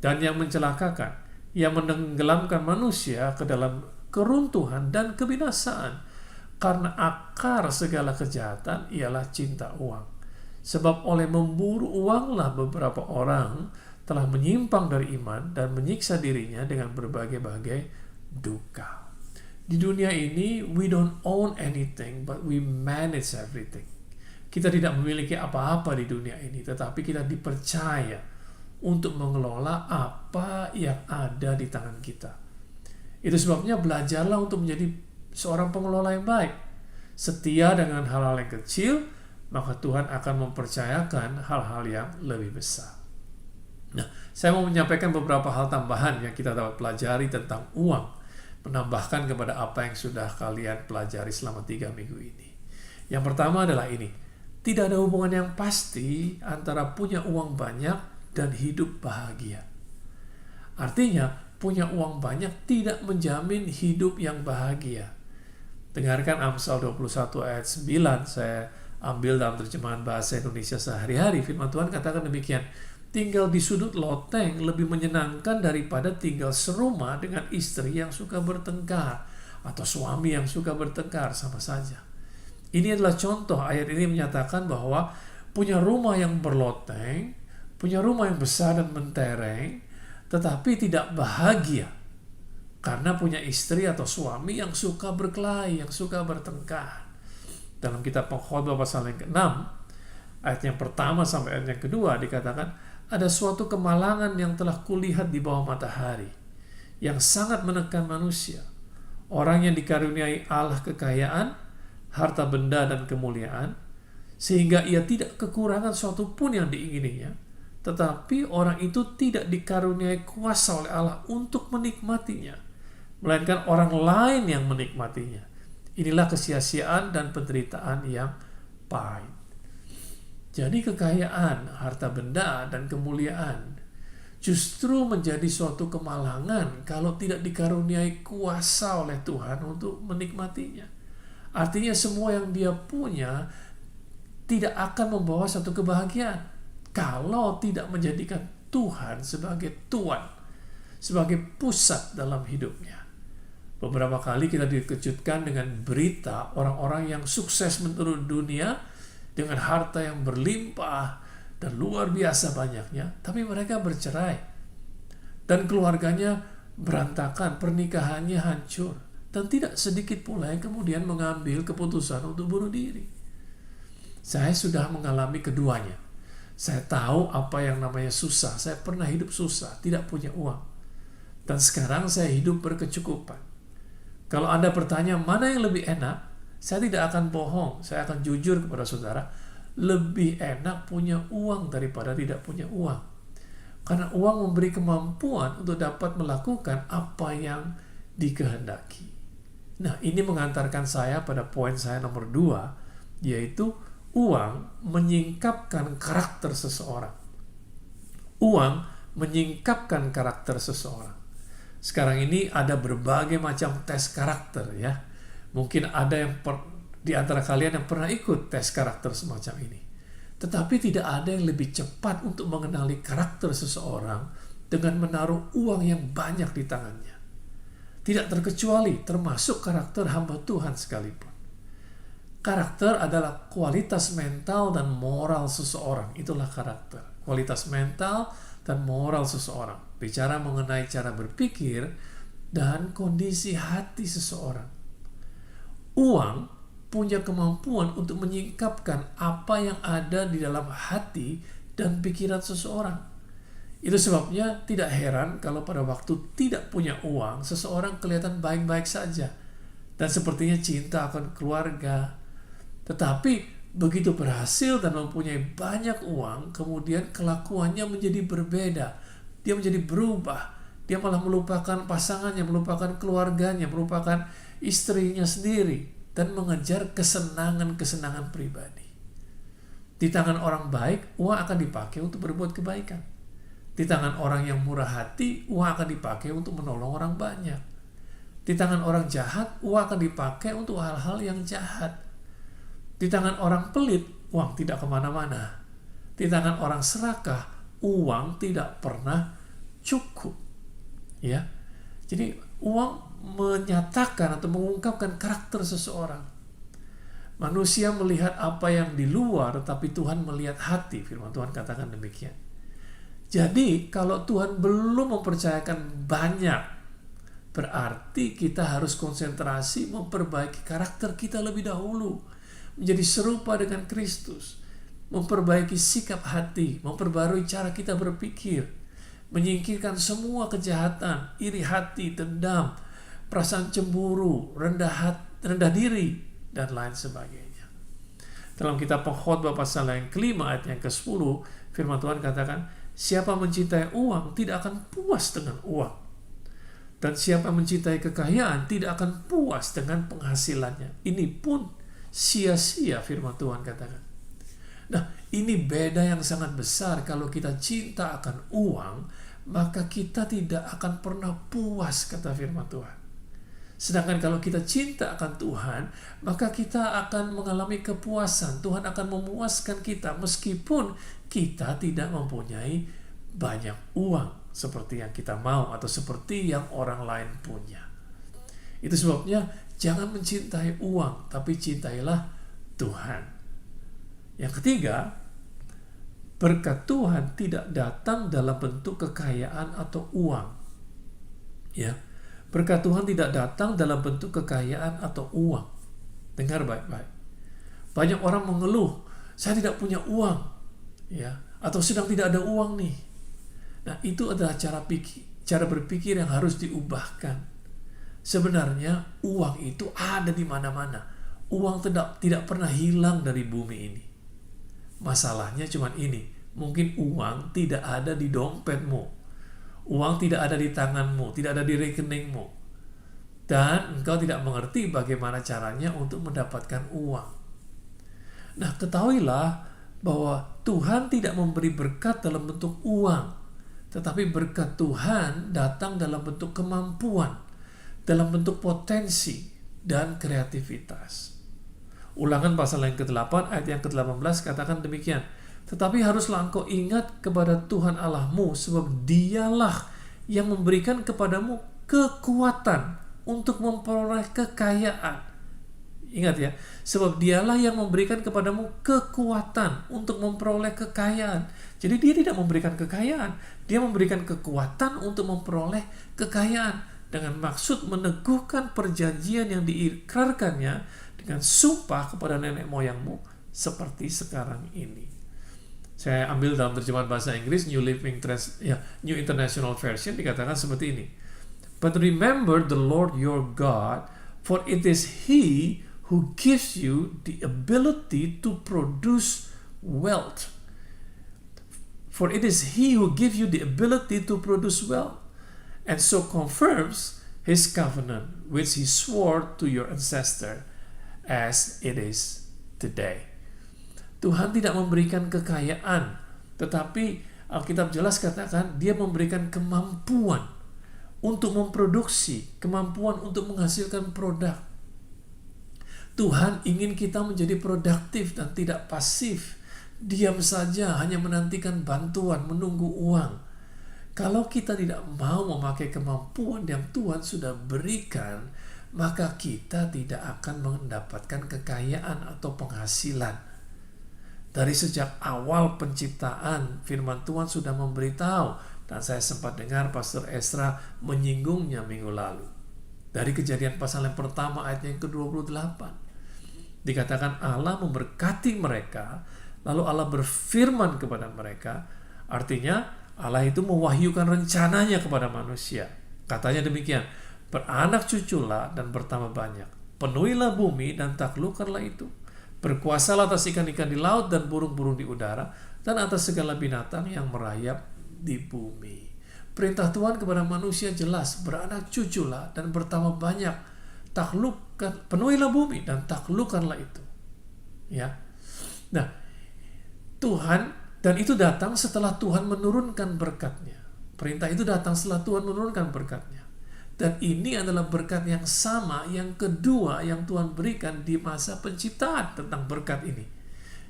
S7: dan yang mencelakakan, yang menenggelamkan manusia ke dalam keruntuhan dan kebinasaan. Karena akar segala kejahatan ialah cinta uang. Sebab oleh memburu uanglah beberapa orang telah menyimpang dari iman dan menyiksa dirinya dengan berbagai-bagai duka. Di dunia ini, we don't own anything, but we manage everything. Kita tidak memiliki apa-apa di dunia ini, tetapi kita dipercaya untuk mengelola apa yang ada di tangan kita. Itu sebabnya belajarlah untuk menjadi seorang pengelola yang baik. setia dengan hal-hal yang kecil, maka Tuhan akan mempercayakan hal-hal yang lebih besar. Nah, saya mau menyampaikan beberapa hal tambahan yang kita dapat pelajari tentang uang, menambahkan kepada apa yang sudah kalian pelajari selama 3 minggu ini. Yang pertama adalah ini, tidak ada hubungan yang pasti antara punya uang banyak dan hidup bahagia. Artinya, punya uang banyak tidak menjamin hidup yang bahagia. Dengarkan Amsal 21 ayat 9, saya ambil dalam terjemahan bahasa Indonesia sehari-hari. Firman Tuhan katakan demikian, tinggal di sudut loteng lebih menyenangkan daripada tinggal serumah dengan istri yang suka bertengkar, atau suami yang suka bertengkar, sama saja. Ini adalah contoh, ayat ini menyatakan bahwa punya rumah yang berloteng, punya rumah yang besar dan mentereng, tetapi tidak bahagia karena punya istri atau suami yang suka berkelahi, yang suka bertengkar. Dalam kitab Pengkhotbah pasal yang ke-6, ayat yang pertama sampai ayat yang kedua dikatakan, ada suatu kemalangan yang telah kulihat di bawah matahari, yang sangat menekan manusia. Orang yang dikaruniai Allah kekayaan, harta benda dan kemuliaan, sehingga ia tidak kekurangan suatu pun yang diingininya, tetapi orang itu tidak dikaruniai kuasa oleh Allah untuk menikmatinya, melainkan orang lain yang menikmatinya. Inilah kesia-siaan dan penderitaan yang pahit. Jadi kekayaan, harta benda, dan kemuliaan justru menjadi suatu kemalangan kalau tidak dikaruniai kuasa oleh Tuhan untuk menikmatinya. Artinya semua yang dia punya tidak akan membawa satu kebahagiaan kalau tidak menjadikan Tuhan sebagai Tuan, sebagai pusat dalam hidupnya. Beberapa kali kita dikejutkan dengan berita orang-orang yang sukses menurut dunia dengan harta yang berlimpah dan luar biasa banyaknya, tapi mereka bercerai dan keluarganya berantakan, pernikahannya hancur, dan tidak sedikit pula yang kemudian mengambil keputusan untuk bunuh diri. Saya sudah mengalami keduanya. Saya tahu apa yang namanya susah. Saya pernah hidup susah, tidak punya uang, dan sekarang saya hidup berkecukupan. Kalau Anda bertanya mana yang lebih enak, saya tidak akan bohong, saya akan jujur kepada saudara, lebih enak punya uang daripada tidak punya uang. Karena uang memberi kemampuan untuk dapat melakukan apa yang dikehendaki. Nah, ini mengantarkan saya pada poin saya nomor 2, yaitu uang menyingkapkan karakter seseorang. Uang menyingkapkan karakter seseorang. Sekarang ini ada berbagai macam tes karakter ya. Mungkin ada yang di antara kalian yang pernah ikut tes karakter semacam ini. Tetapi tidak ada yang lebih cepat untuk mengenali karakter seseorang dengan menaruh uang yang banyak di tangannya. Tidak terkecuali termasuk karakter hamba Tuhan sekalipun. Karakter adalah kualitas mental dan moral seseorang. Itulah karakter. Kualitas mental dan moral seseorang. Bicara mengenai cara berpikir dan kondisi hati seseorang. Uang punya kemampuan untuk menyingkapkan apa yang ada di dalam hati dan pikiran seseorang. Itu sebabnya tidak heran kalau pada waktu tidak punya uang, seseorang kelihatan baik-baik saja dan sepertinya cinta akan keluarga. Tetapi begitu berhasil dan mempunyai banyak uang, kemudian kelakuannya menjadi berbeda. Dia menjadi berubah. Dia malah melupakan pasangannya, melupakan keluarganya, melupakan istrinya sendiri, dan mengejar kesenangan-kesenangan pribadi. Di tangan orang baik, uang akan dipakai untuk berbuat kebaikan. Di tangan orang yang murah hati, uang akan dipakai untuk menolong orang banyak. Di tangan orang jahat, uang akan dipakai untuk hal-hal yang jahat. Di tangan orang pelit, uang tidak kemana-mana. Di tangan orang serakah, uang tidak pernah cukup. Ya, jadi uang menyatakan atau mengungkapkan karakter seseorang. Manusia melihat apa yang di luar, tetapi Tuhan melihat hati. Firman Tuhan katakan demikian. Jadi kalau Tuhan belum mempercayakan banyak, berarti kita harus konsentrasi memperbaiki karakter kita lebih dahulu, menjadi serupa dengan Kristus, memperbaiki sikap hati, memperbarui cara kita berpikir, menyingkirkan semua kejahatan, iri hati, dendam, perasaan cemburu, rendah diri, dan lain sebagainya. Dalam kitab Pengkhotbah pasal yang kelima ayat yang ke-10, firman Tuhan katakan, siapa mencintai uang tidak akan puas dengan uang. Dan siapa mencintai kekayaan tidak akan puas dengan penghasilannya. Ini pun sia-sia, firman Tuhan katakan. Nah, ini beda yang sangat besar. Kalau kita cinta akan uang, maka kita tidak akan pernah puas, kata firman Tuhan. Sedangkan kalau kita cinta akan Tuhan, maka kita akan mengalami kepuasan. Tuhan akan memuaskan kita meskipun kita tidak mempunyai banyak uang seperti yang kita mau atau seperti yang orang lain punya. Itu sebabnya jangan mencintai uang, tapi cintailah Tuhan. Yang ketiga, berkat Tuhan tidak datang dalam bentuk kekayaan atau uang. Ya, berkat Tuhan tidak datang dalam bentuk kekayaan atau uang. Dengar baik-baik. Banyak orang mengeluh, saya tidak punya uang, ya, atau sedang tidak ada uang nih. Nah, itu adalah cara berpikir yang harus diubahkan. Sebenarnya uang itu ada di mana-mana. Uang tidak pernah hilang dari bumi ini. Masalahnya cuma ini, mungkin uang tidak ada di dompetmu. Uang tidak ada di tanganmu, tidak ada di rekeningmu. Dan engkau tidak mengerti bagaimana caranya untuk mendapatkan uang. Nah, ketahuilah bahwa Tuhan tidak memberi berkat dalam bentuk uang. Tetapi berkat Tuhan datang dalam bentuk kemampuan, dalam bentuk potensi dan kreativitas. Ulangan pasal yang ke-8 ayat yang ke-18 katakan demikian. Tetapi haruslah engkau ingat kepada Tuhan Allahmu, sebab Dialah yang memberikan kepadamu kekuatan untuk memperoleh kekayaan. Ingat ya, sebab Dialah yang memberikan kepadamu kekuatan untuk memperoleh kekayaan. Jadi Dia tidak memberikan kekayaan, Dia memberikan kekuatan untuk memperoleh kekayaan dengan maksud meneguhkan perjanjian yang diikrarkannya dengan sumpah kepada nenek moyangmu seperti sekarang ini. Saya ambil dalam terjemahan bahasa Inggris New International Version, dikatakan seperti ini. But remember the Lord your God, for it is He who gives you the ability to produce wealth. For it is He who gives you the ability to produce wealth, and so confirms His covenant, which He swore to your ancestor, as it is today. Tuhan tidak memberikan kekayaan, tetapi Alkitab jelas katakan Dia memberikan kemampuan untuk memproduksi, kemampuan untuk menghasilkan produk. Tuhan ingin kita menjadi produktif dan tidak pasif, diam saja hanya menantikan bantuan, menunggu uang. Kalau kita tidak mau memakai kemampuan yang Tuhan sudah berikan, maka kita tidak akan mendapatkan kekayaan atau penghasilan. Dari sejak awal penciptaan, firman Tuhan sudah memberitahu, dan saya sempat dengar Pastor Esra menyinggungnya minggu lalu. Dari Kejadian pasal yang pertama ayat yang ke-28. Dikatakan Allah memberkati mereka, lalu Allah berfirman kepada mereka. Artinya Allah itu mewahyukan rencananya kepada manusia. Katanya demikian, beranak cuculah dan bertambah banyak. Penuhilah bumi dan taklukkanlah itu. Berkuasalah atas ikan-ikan di laut dan burung-burung di udara, dan atas segala binatang yang merayap di bumi. Perintah Tuhan kepada manusia jelas, beranak cuculah dan bertambah banyak. Taklukkan, penuhilah bumi dan taklukkanlah itu. Ya. Nah, Tuhan, dan itu datang setelah Tuhan menurunkan berkatnya. Perintah itu datang setelah Tuhan menurunkan berkatnya. Dan ini adalah berkat yang sama, yang kedua yang Tuhan berikan di masa penciptaan tentang berkat ini.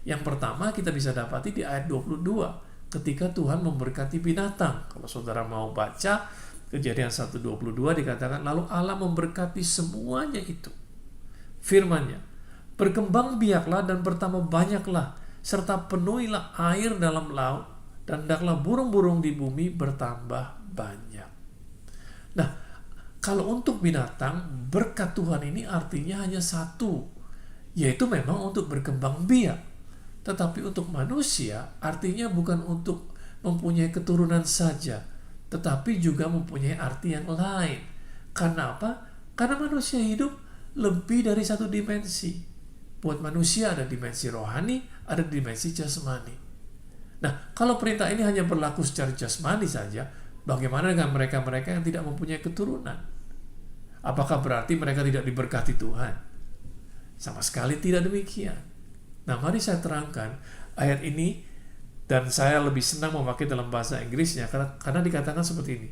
S7: Yang pertama kita bisa dapati di ayat 22, ketika Tuhan memberkati binatang. Kalau saudara mau baca Kejadian 1:22 dikatakan, lalu Allah memberkati semuanya itu. Firman-Nya, berkembang biaklah dan bertambah banyaklah, serta penuhilah air dalam laut, dan hendaklah burung-burung di bumi bertambah banyak. Nah, kalau untuk binatang, berkat Tuhan ini artinya hanya satu, yaitu memang untuk berkembang biak. Tetapi untuk manusia, artinya bukan untuk mempunyai keturunan saja, tetapi juga mempunyai arti yang lain. Karena apa? Karena manusia hidup lebih dari satu dimensi. Buat manusia ada dimensi rohani, ada dimensi jasmani. Nah, kalau perintah ini hanya berlaku secara jasmani saja, bagaimana dengan mereka-mereka yang tidak mempunyai keturunan? Apakah berarti mereka tidak diberkati Tuhan? Sama sekali tidak demikian. Nah, mari saya terangkan ayat ini, dan saya lebih senang memakai dalam bahasa Inggrisnya karena dikatakan seperti ini.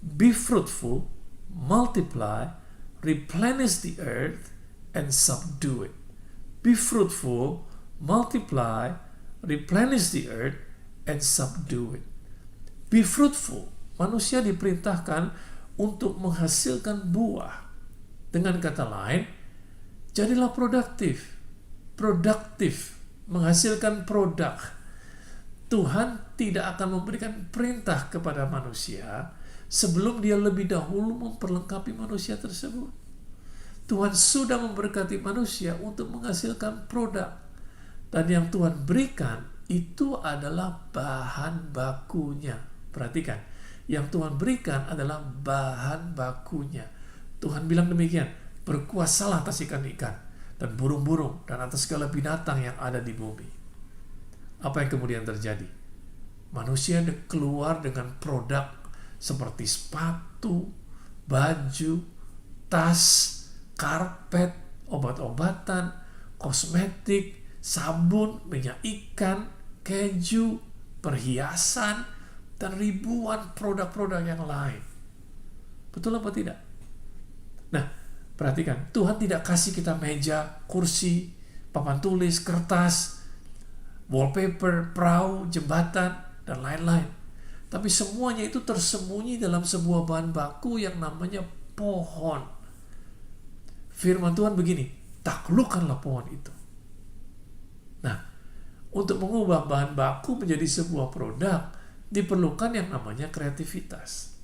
S7: Be fruitful, multiply, replenish the earth, and subdue it. Be fruitful, multiply, replenish the earth, and subdue it. Be fruitful. Manusia diperintahkan untuk menghasilkan buah. Dengan kata lain, jadilah produktif, menghasilkan produk. Tuhan tidak akan memberikan perintah kepada manusia sebelum dia lebih dahulu memperlengkapi manusia tersebut. Tuhan sudah memberkati manusia untuk menghasilkan produk. Dan yang Tuhan berikan itu adalah bahan bakunya. Perhatikan, yang Tuhan berikan adalah bahan bakunya. Tuhan bilang demikian, berkuasalah atas ikan-ikan dan burung-burung dan atas segala binatang yang ada di bumi. Apa yang kemudian terjadi? Manusia keluar dengan produk seperti sepatu, baju, tas, karpet, obat-obatan, kosmetik, sabun, minyak ikan, keju, perhiasan, dan ribuan produk-produk yang lain. Betul apa tidak? Nah, perhatikan, Tuhan tidak kasih kita meja, kursi, papan tulis, kertas, wallpaper, perahu, jembatan, dan lain-lain. Tapi semuanya itu tersembunyi dalam sebuah bahan baku yang namanya pohon. Firman Tuhan begini, taklukkanlah pohon itu. Nah, untuk mengubah bahan baku menjadi sebuah produk, diperlukan yang namanya kreativitas.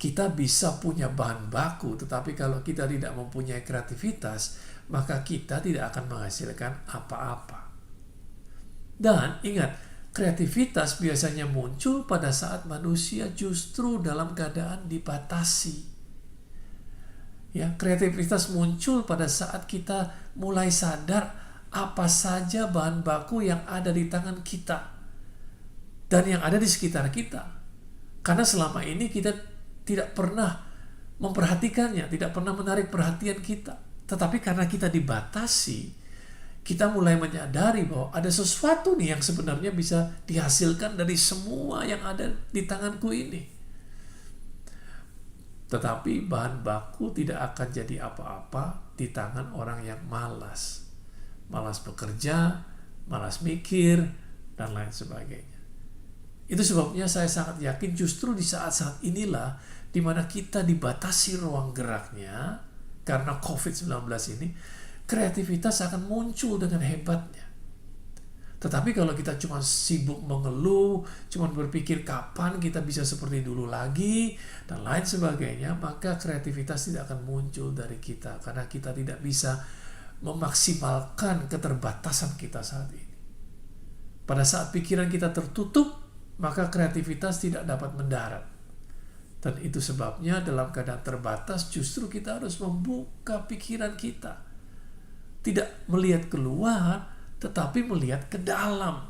S7: Kita bisa punya bahan baku, tetapi kalau kita tidak mempunyai kreativitas, maka kita tidak akan menghasilkan apa-apa. Dan ingat, kreativitas biasanya muncul pada saat manusia justru dalam keadaan dibatasi. Ya, kreativitas muncul pada saat kita mulai sadar apa saja bahan baku yang ada di tangan kita dan yang ada di sekitar kita. Karena selama ini kita tidak pernah memperhatikannya, tidak pernah menarik perhatian kita. Tetapi karena kita dibatasi, kita mulai menyadari bahwa ada sesuatu nih yang sebenarnya bisa dihasilkan dari semua yang ada di tanganku ini. Tetapi bahan baku tidak akan jadi apa-apa di tangan orang yang malas. Malas bekerja, malas mikir, dan lain sebagainya. Itu sebabnya saya sangat yakin justru di saat-saat inilah di mana kita dibatasi ruang geraknya karena COVID-19 ini, kreativitas akan muncul dengan hebatnya. Tetapi kalau kita cuma sibuk mengeluh, cuma berpikir kapan kita bisa seperti dulu lagi, dan lain sebagainya, maka kreativitas tidak akan muncul dari kita, karena kita tidak bisa memaksimalkan keterbatasan kita saat ini. Pada saat pikiran kita tertutup, maka kreativitas tidak dapat mendarat. Dan itu sebabnya dalam keadaan terbatas justru kita harus membuka pikiran kita. Tidak melihat keluar, tetapi melihat ke dalam.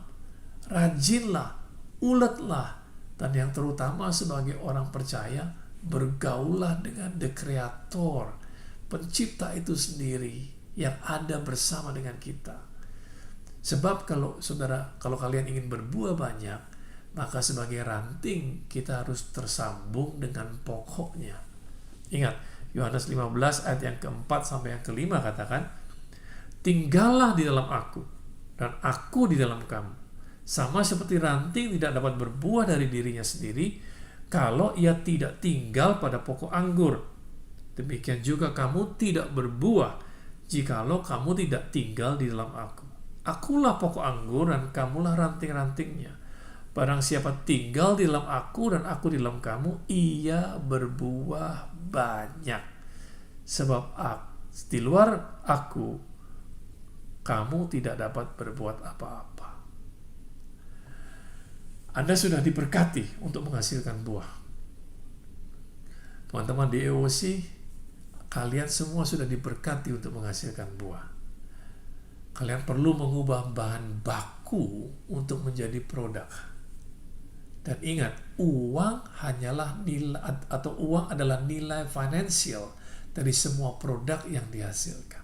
S7: Rajinlah, uletlah, dan yang terutama sebagai orang percaya, bergaullah dengan The Creator, pencipta itu sendiri yang ada bersama dengan kita. Sebab kalau kalian ingin berbuah banyak, maka sebagai ranting kita harus tersambung dengan pokoknya. Ingat, Yohanes 15 ayat yang keempat sampai yang kelima katakan, tinggallah di dalam aku, dan aku di dalam kamu. Sama seperti ranting tidak dapat berbuah dari dirinya sendiri, kalau ia tidak tinggal pada pokok anggur. Demikian juga kamu tidak berbuah, jikalau kamu tidak tinggal di dalam aku. Akulah pokok anggur dan kamulah ranting-rantingnya. Barang siapa tinggal di dalam aku dan aku di dalam kamu, ia berbuah banyak. Sebab di luar aku, kamu tidak dapat berbuat apa-apa. Anda sudah diberkati untuk menghasilkan buah. Teman-teman di EOC, kalian semua sudah diberkati untuk menghasilkan buah. kalian perlu mengubah bahan baku untuk menjadi produk. Dan ingat, uang hanyalah nilai, atau uang adalah nilai finansial dari semua produk yang dihasilkan.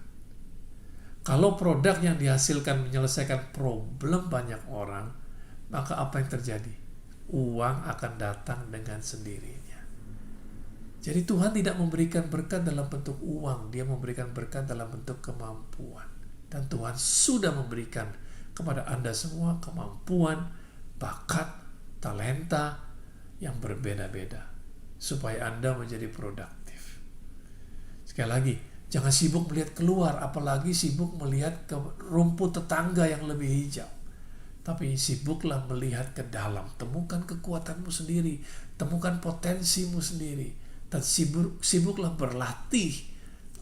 S7: Kalau produk yang dihasilkan menyelesaikan problem banyak orang, maka apa yang terjadi? Uang akan datang dengan sendirinya. Jadi Tuhan tidak memberikan berkat dalam bentuk uang, Dia memberikan berkat dalam bentuk kemampuan. Dan Tuhan sudah memberikan kepada Anda semua kemampuan, bakat, talenta yang berbeda-beda supaya Anda menjadi produktif. Sekali lagi, jangan sibuk melihat keluar, apalagi sibuk melihat ke rumput tetangga yang lebih hijau. Tapi sibuklah melihat ke dalam, temukan kekuatanmu sendiri, temukan potensimu sendiri, dan sibuklah berlatih.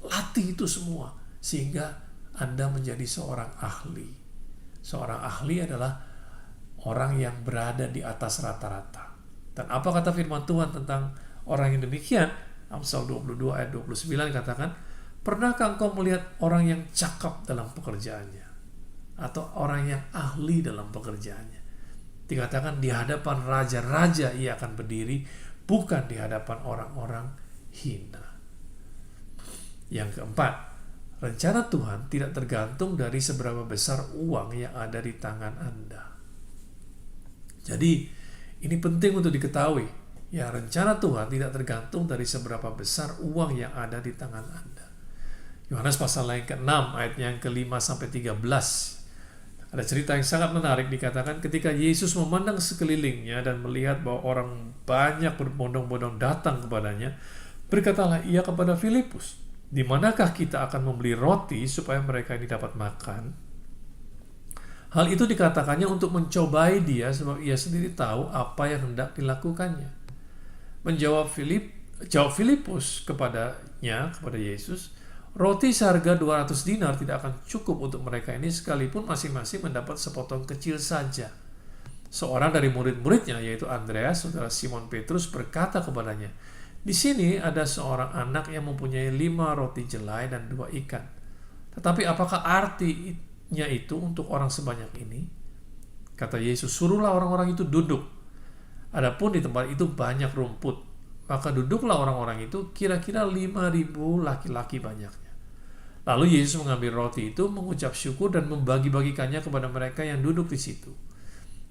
S7: Latih itu semua sehingga Anda menjadi seorang ahli. Seorang ahli adalah orang yang berada di atas rata-rata. Dan apa kata firman Tuhan tentang orang yang demikian? Amsal 22 ayat 29 katakan, pernahkah engkau melihat orang yang cakap dalam pekerjaannya? Atau orang yang ahli dalam pekerjaannya? Dikatakan di hadapan raja-raja ia akan berdiri, bukan di hadapan orang-orang hina. Yang keempat, rencana Tuhan tidak tergantung dari seberapa besar uang yang ada di tangan Anda. Jadi, ini penting untuk diketahui. Ya, rencana Tuhan tidak tergantung dari seberapa besar uang yang ada di tangan Anda. Yohanes pasal yang ke-6 ayat yang ke-5 sampai 13. Ada cerita yang sangat menarik, dikatakan ketika Yesus memandang sekelilingnya dan melihat bahwa orang banyak berbondong-bondong datang kepadanya, berkatalah ia kepada Filipus, "Di manakah kita akan membeli roti supaya mereka ini dapat makan?" Hal itu dikatakannya untuk mencobai dia sebab ia sendiri tahu apa yang hendak dilakukannya. Menjawab Filipus kepada Yesus, roti seharga 200 dinar tidak akan cukup untuk mereka ini sekalipun masing-masing mendapat sepotong kecil saja. Seorang dari murid-muridnya yaitu Andreas, saudara Simon Petrus, berkata kepadanya, "Di sini ada seorang anak yang mempunyai 5 roti jelai dan 2 ikan. Tetapi apakah artinya itu untuk orang sebanyak ini?" Kata Yesus, "Suruhlah orang-orang itu duduk. Adapun di tempat itu banyak rumput, maka duduklah orang-orang itu, kira-kira 5.000 laki-laki banyaknya." Lalu Yesus mengambil roti itu, mengucap syukur dan membagi-bagikannya kepada mereka yang duduk di situ.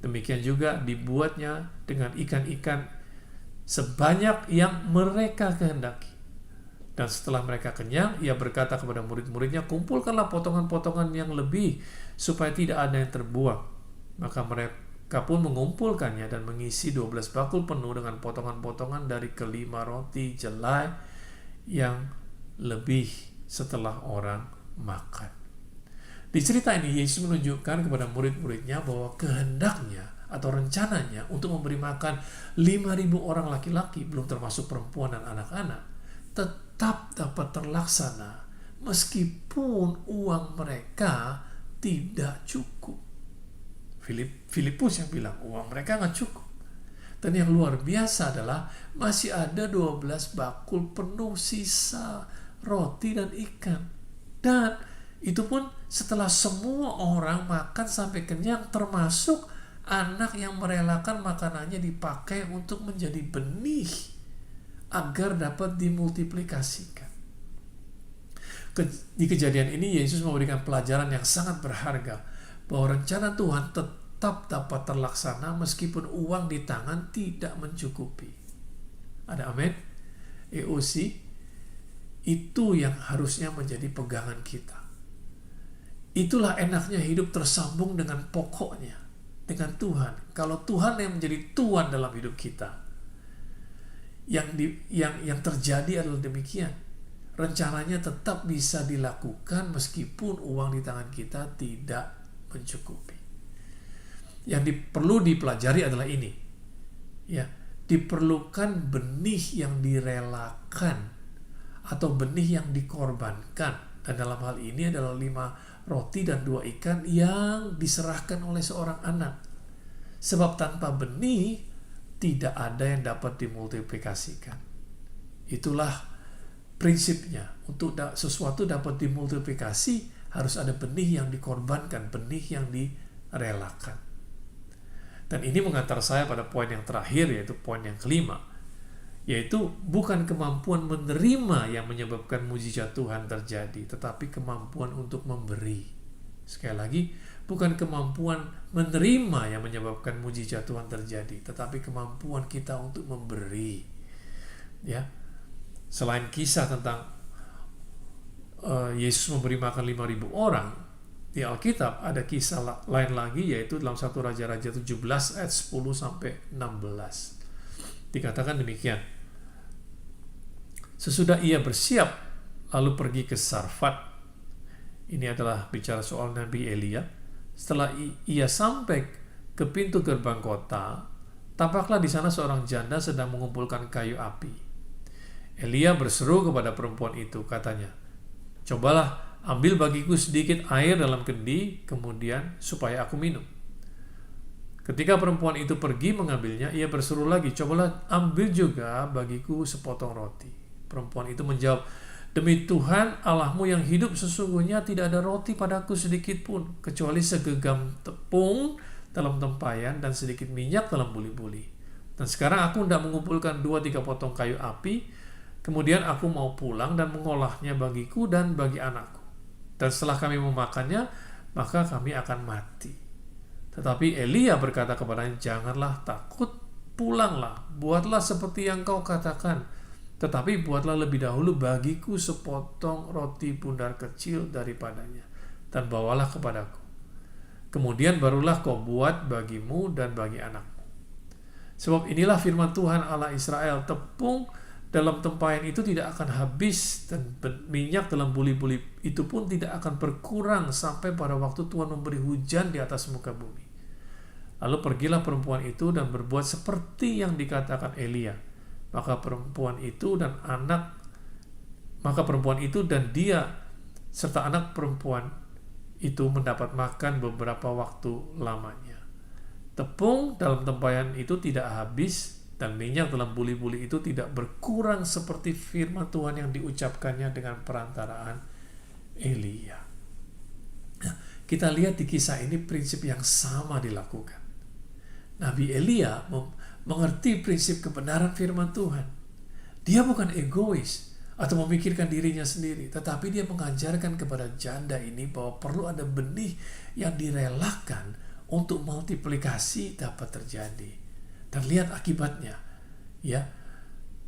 S7: Demikian juga dibuatnya dengan ikan-ikan sebanyak yang mereka kehendaki. Dan setelah mereka kenyang, ia berkata kepada murid-muridnya, "Kumpulkanlah potongan-potongan yang lebih, supaya tidak ada yang terbuang." Maka mereka pun mengumpulkannya dan mengisi 12 bakul penuh dengan potongan-potongan dari kelima roti jelai yang lebih setelah orang makan. Di cerita ini, Yesus menunjukkan kepada murid-muridnya bahwa kehendaknya atau rencananya untuk memberi makan 5.000 orang laki-laki, belum termasuk perempuan dan anak-anak, tetap dapat terlaksana meskipun uang mereka tidak cukup. Filipus yang bilang uang mereka nggak cukup. Dan yang luar biasa adalah masih ada 12 bakul penuh sisa roti dan ikan. Dan itu pun setelah semua orang makan sampai kenyang, termasuk anak yang merelakan makanannya dipakai untuk menjadi benih agar dapat dimultiplikasikan. Di kejadian ini Yesus memberikan pelajaran yang sangat berharga bahwa rencana Tuhan tetap dapat terlaksana meskipun uang di tangan tidak mencukupi. Ada amin? EOC, itu yang harusnya menjadi pegangan kita. Itulah enaknya hidup tersambung dengan pokoknya, dengan Tuhan. Kalau Tuhan yang menjadi Tuhan dalam hidup kita, yang terjadi adalah demikian. Rencananya tetap bisa dilakukan meskipun uang di tangan kita tidak mencukupi. Yang perlu dipelajari adalah ini. Ya, diperlukan benih yang direlakan atau benih yang dikorbankan. Dan dalam hal ini adalah 5 roti dan 2 ikan yang diserahkan oleh seorang anak. Sebab tanpa benih tidak ada yang dapat dimultiplikasikan. Itulah prinsipnya. Untuk sesuatu dapat dimultiplikasi harus ada benih yang dikorbankan, benih yang direlakan. Dan ini mengantar saya pada poin yang terakhir, yaitu poin yang kelima, yaitu bukan kemampuan menerima yang menyebabkan mujizat Tuhan terjadi, tetapi kemampuan untuk memberi. Sekali lagi, bukan kemampuan menerima yang menyebabkan mujizat Tuhan terjadi, tetapi kemampuan kita untuk memberi. Ya, selain kisah tentang Yesus memberi makan 5.000 orang, di Alkitab ada kisah lain lagi, yaitu dalam 1 Raja-Raja 17 ayat 10 sampai 16. Dikatakan demikian. Sesudah ia bersiap lalu pergi ke Sarfat. Ini adalah bicara soal Nabi Elia. Setelah ia sampai ke pintu gerbang kota, tampaklah di sana seorang janda sedang mengumpulkan kayu api. Elia berseru kepada perempuan itu, katanya, "Cobalah ambil bagiku sedikit air dalam kendi, kemudian supaya aku minum." Ketika perempuan itu pergi mengambilnya, ia berseru lagi, "Cobalah ambil juga bagiku sepotong roti." Perempuan itu menjawab, "Demi Tuhan Allahmu yang hidup, sesungguhnya tidak ada roti padaku sedikit pun, kecuali segenggam tepung dalam tempayan dan sedikit minyak dalam buli-buli. Dan sekarang aku hendak mengumpulkan 2-3 potong kayu api, kemudian aku mau pulang dan mengolahnya bagiku dan bagi anakku. Dan setelah kami memakannya, maka kami akan mati." Tetapi Elia berkata kepadanya, "Janganlah takut, pulanglah, buatlah seperti yang kau katakan. Tetapi buatlah lebih dahulu bagiku sepotong roti bundar kecil daripadanya, dan bawalah kepadaku. Kemudian barulah kau buat bagimu dan bagi anakmu. Sebab inilah firman Tuhan Allah Israel, tepung dalam tempayan itu tidak akan habis, dan minyak dalam buli-buli itu pun tidak akan berkurang sampai pada waktu Tuhan memberi hujan di atas muka bumi." Lalu pergilah perempuan itu dan berbuat seperti yang dikatakan Elia. Maka perempuan itu dan dia serta anak perempuan itu mendapat makan beberapa waktu lamanya. Tepung dalam tempayan itu tidak habis, dan minyak dalam buli-buli itu tidak berkurang seperti firman Tuhan yang diucapkannya dengan perantaraan Elia. Nah, kita lihat di kisah ini prinsip yang sama dilakukan. Nabi Elia mengerti prinsip kebenaran firman Tuhan. Dia bukan egois atau memikirkan dirinya sendiri, tetapi dia mengajarkan kepada janda ini bahwa perlu ada benih yang direlakan untuk multiplikasi dapat terjadi. Dan lihat akibatnya, ya,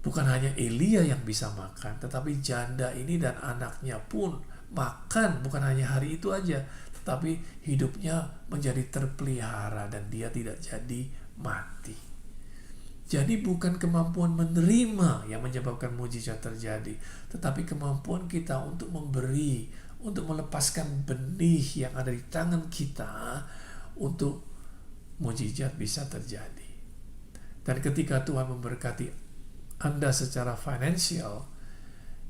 S7: bukan hanya Elia yang bisa makan, tetapi janda ini dan anaknya pun makan. Bukan hanya hari itu aja, tetapi hidupnya menjadi terpelihara dan dia tidak jadi mati. Jadi bukan kemampuan menerima yang menyebabkan mujizat terjadi, tetapi kemampuan kita untuk memberi, untuk melepaskan benih yang ada di tangan kita untuk mujizat bisa terjadi. Dan ketika Tuhan memberkati Anda secara finansial,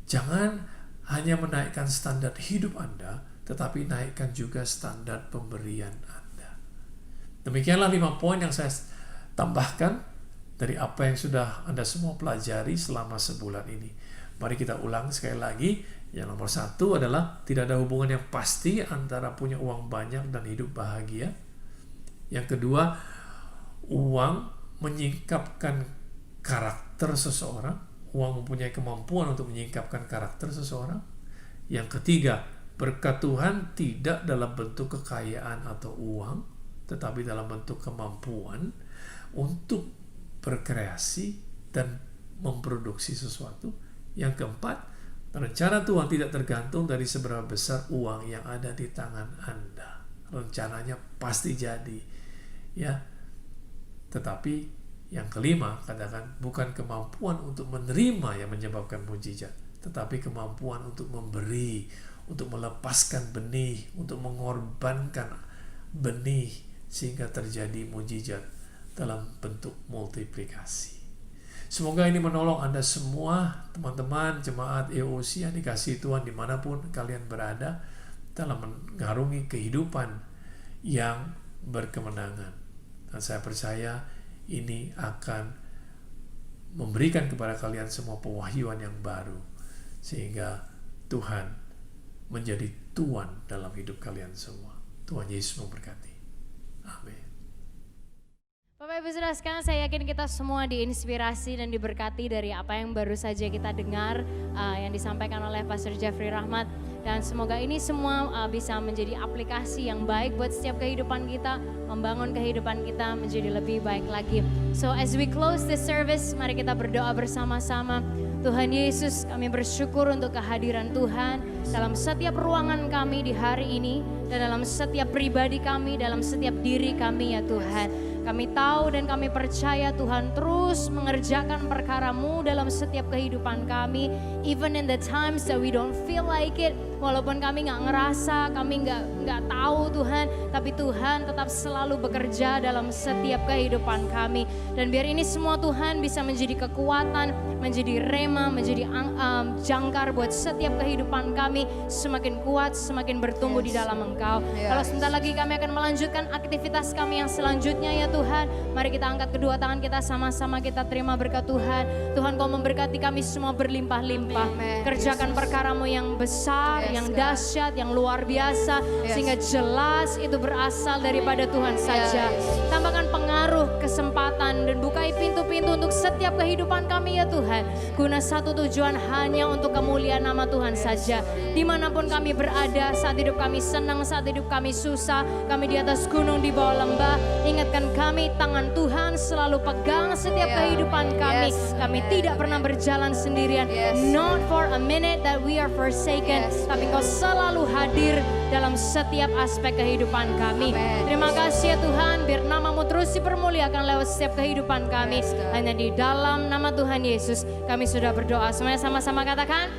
S7: jangan hanya menaikkan standar hidup Anda, tetapi naikkan juga standar pemberian Anda. Demikianlah 5 poin yang saya tambahkan dari apa yang sudah Anda semua pelajari selama sebulan ini. Mari kita ulang sekali lagi. Yang nomor 1 adalah tidak ada hubungan yang pasti antara punya uang banyak dan hidup bahagia. Yang kedua, uang menyingkapkan karakter seseorang. Uang mempunyai kemampuan untuk menyingkapkan karakter seseorang. Yang ketiga, berkat Tuhan tidak dalam bentuk kekayaan atau uang, tetapi dalam bentuk kemampuan untuk berkreasi dan memproduksi sesuatu. Yang keempat, rencana Tuhan tidak tergantung dari seberapa besar uang yang ada di tangan Anda. Rencananya pasti jadi, ya. Tetapi yang kelima, katakan, bukan kemampuan untuk menerima yang menyebabkan mujizat, tetapi kemampuan untuk memberi, untuk melepaskan benih, untuk mengorbankan benih sehingga terjadi mujizat dalam bentuk multiplikasi. Semoga ini menolong Anda semua, teman-teman jemaat EOC yang dikasihi Tuhan dimanapun kalian berada, dalam mengarungi kehidupan yang berkemenangan. Dan saya percaya ini akan memberikan kepada kalian semua pewahyuan yang baru, sehingga Tuhan menjadi Tuhan dalam hidup kalian semua. Tuhan Yesus memberkati. Amin.
S8: Bapak Ibu Saudara sekalian, saya yakin kita semua diinspirasi dan diberkati dari apa yang baru saja kita dengar yang disampaikan oleh Pastor Jeffrey Rahmat. Dan semoga ini semua bisa menjadi aplikasi yang baik buat setiap kehidupan kita, membangun kehidupan kita menjadi lebih baik lagi. So as we close this service, mari kita berdoa bersama-sama. Tuhan Yesus, kami bersyukur untuk kehadiran Tuhan dalam setiap ruangan kami di hari ini, dan dalam setiap pribadi kami, dalam setiap diri kami ya Tuhan. Kami tahu dan kami percaya Tuhan terus mengerjakan perkara-Mu dalam setiap kehidupan kami. Even in the times that we don't feel like it. Walaupun kami gak ngerasa, kami gak tahu Tuhan. Tapi Tuhan tetap selalu bekerja dalam setiap kehidupan kami. Dan biar ini semua Tuhan bisa menjadi kekuatan, menjadi rema, menjadi jangkar buat setiap kehidupan kami. Semakin kuat, semakin bertumbuh di dalam Engkau. Kalau sebentar lagi kami akan melanjutkan aktivitas kami yang selanjutnya ya Tuhan. Mari kita angkat kedua tangan kita, sama-sama kita terima berkat Tuhan. Tuhan Kau memberkati kami semua berlimpah-limpah. Kerjakan perkara-Mu yang besar, yang dahsyat, yang luar biasa. Sehingga jelas itu berasal daripada Tuhan saja. Tambahkan pengaruh, kesempatan, dan bukai pintu-pintu untuk setiap kehidupan kami ya Tuhan. Guna satu tujuan, hanya untuk kemuliaan nama Tuhan saja. Dimanapun kami berada, saat hidup kami senang, saat hidup kami susah, kami di atas gunung, di bawah lembah, ingatkan kami tangan Tuhan selalu pegang setiap kehidupan kami. Kami tidak pernah berjalan sendirian. Not for a minute that we are forsaken. Tapi Kau selalu hadir dalam setiap aspek kehidupan kami. Terima kasih ya Tuhan, biar nama-Mu terus dipermuliakan lewat setiap kehidupan kami. Hanya di dalam nama Tuhan Yesus kami sudah berdoa. Semuanya sama-sama katakan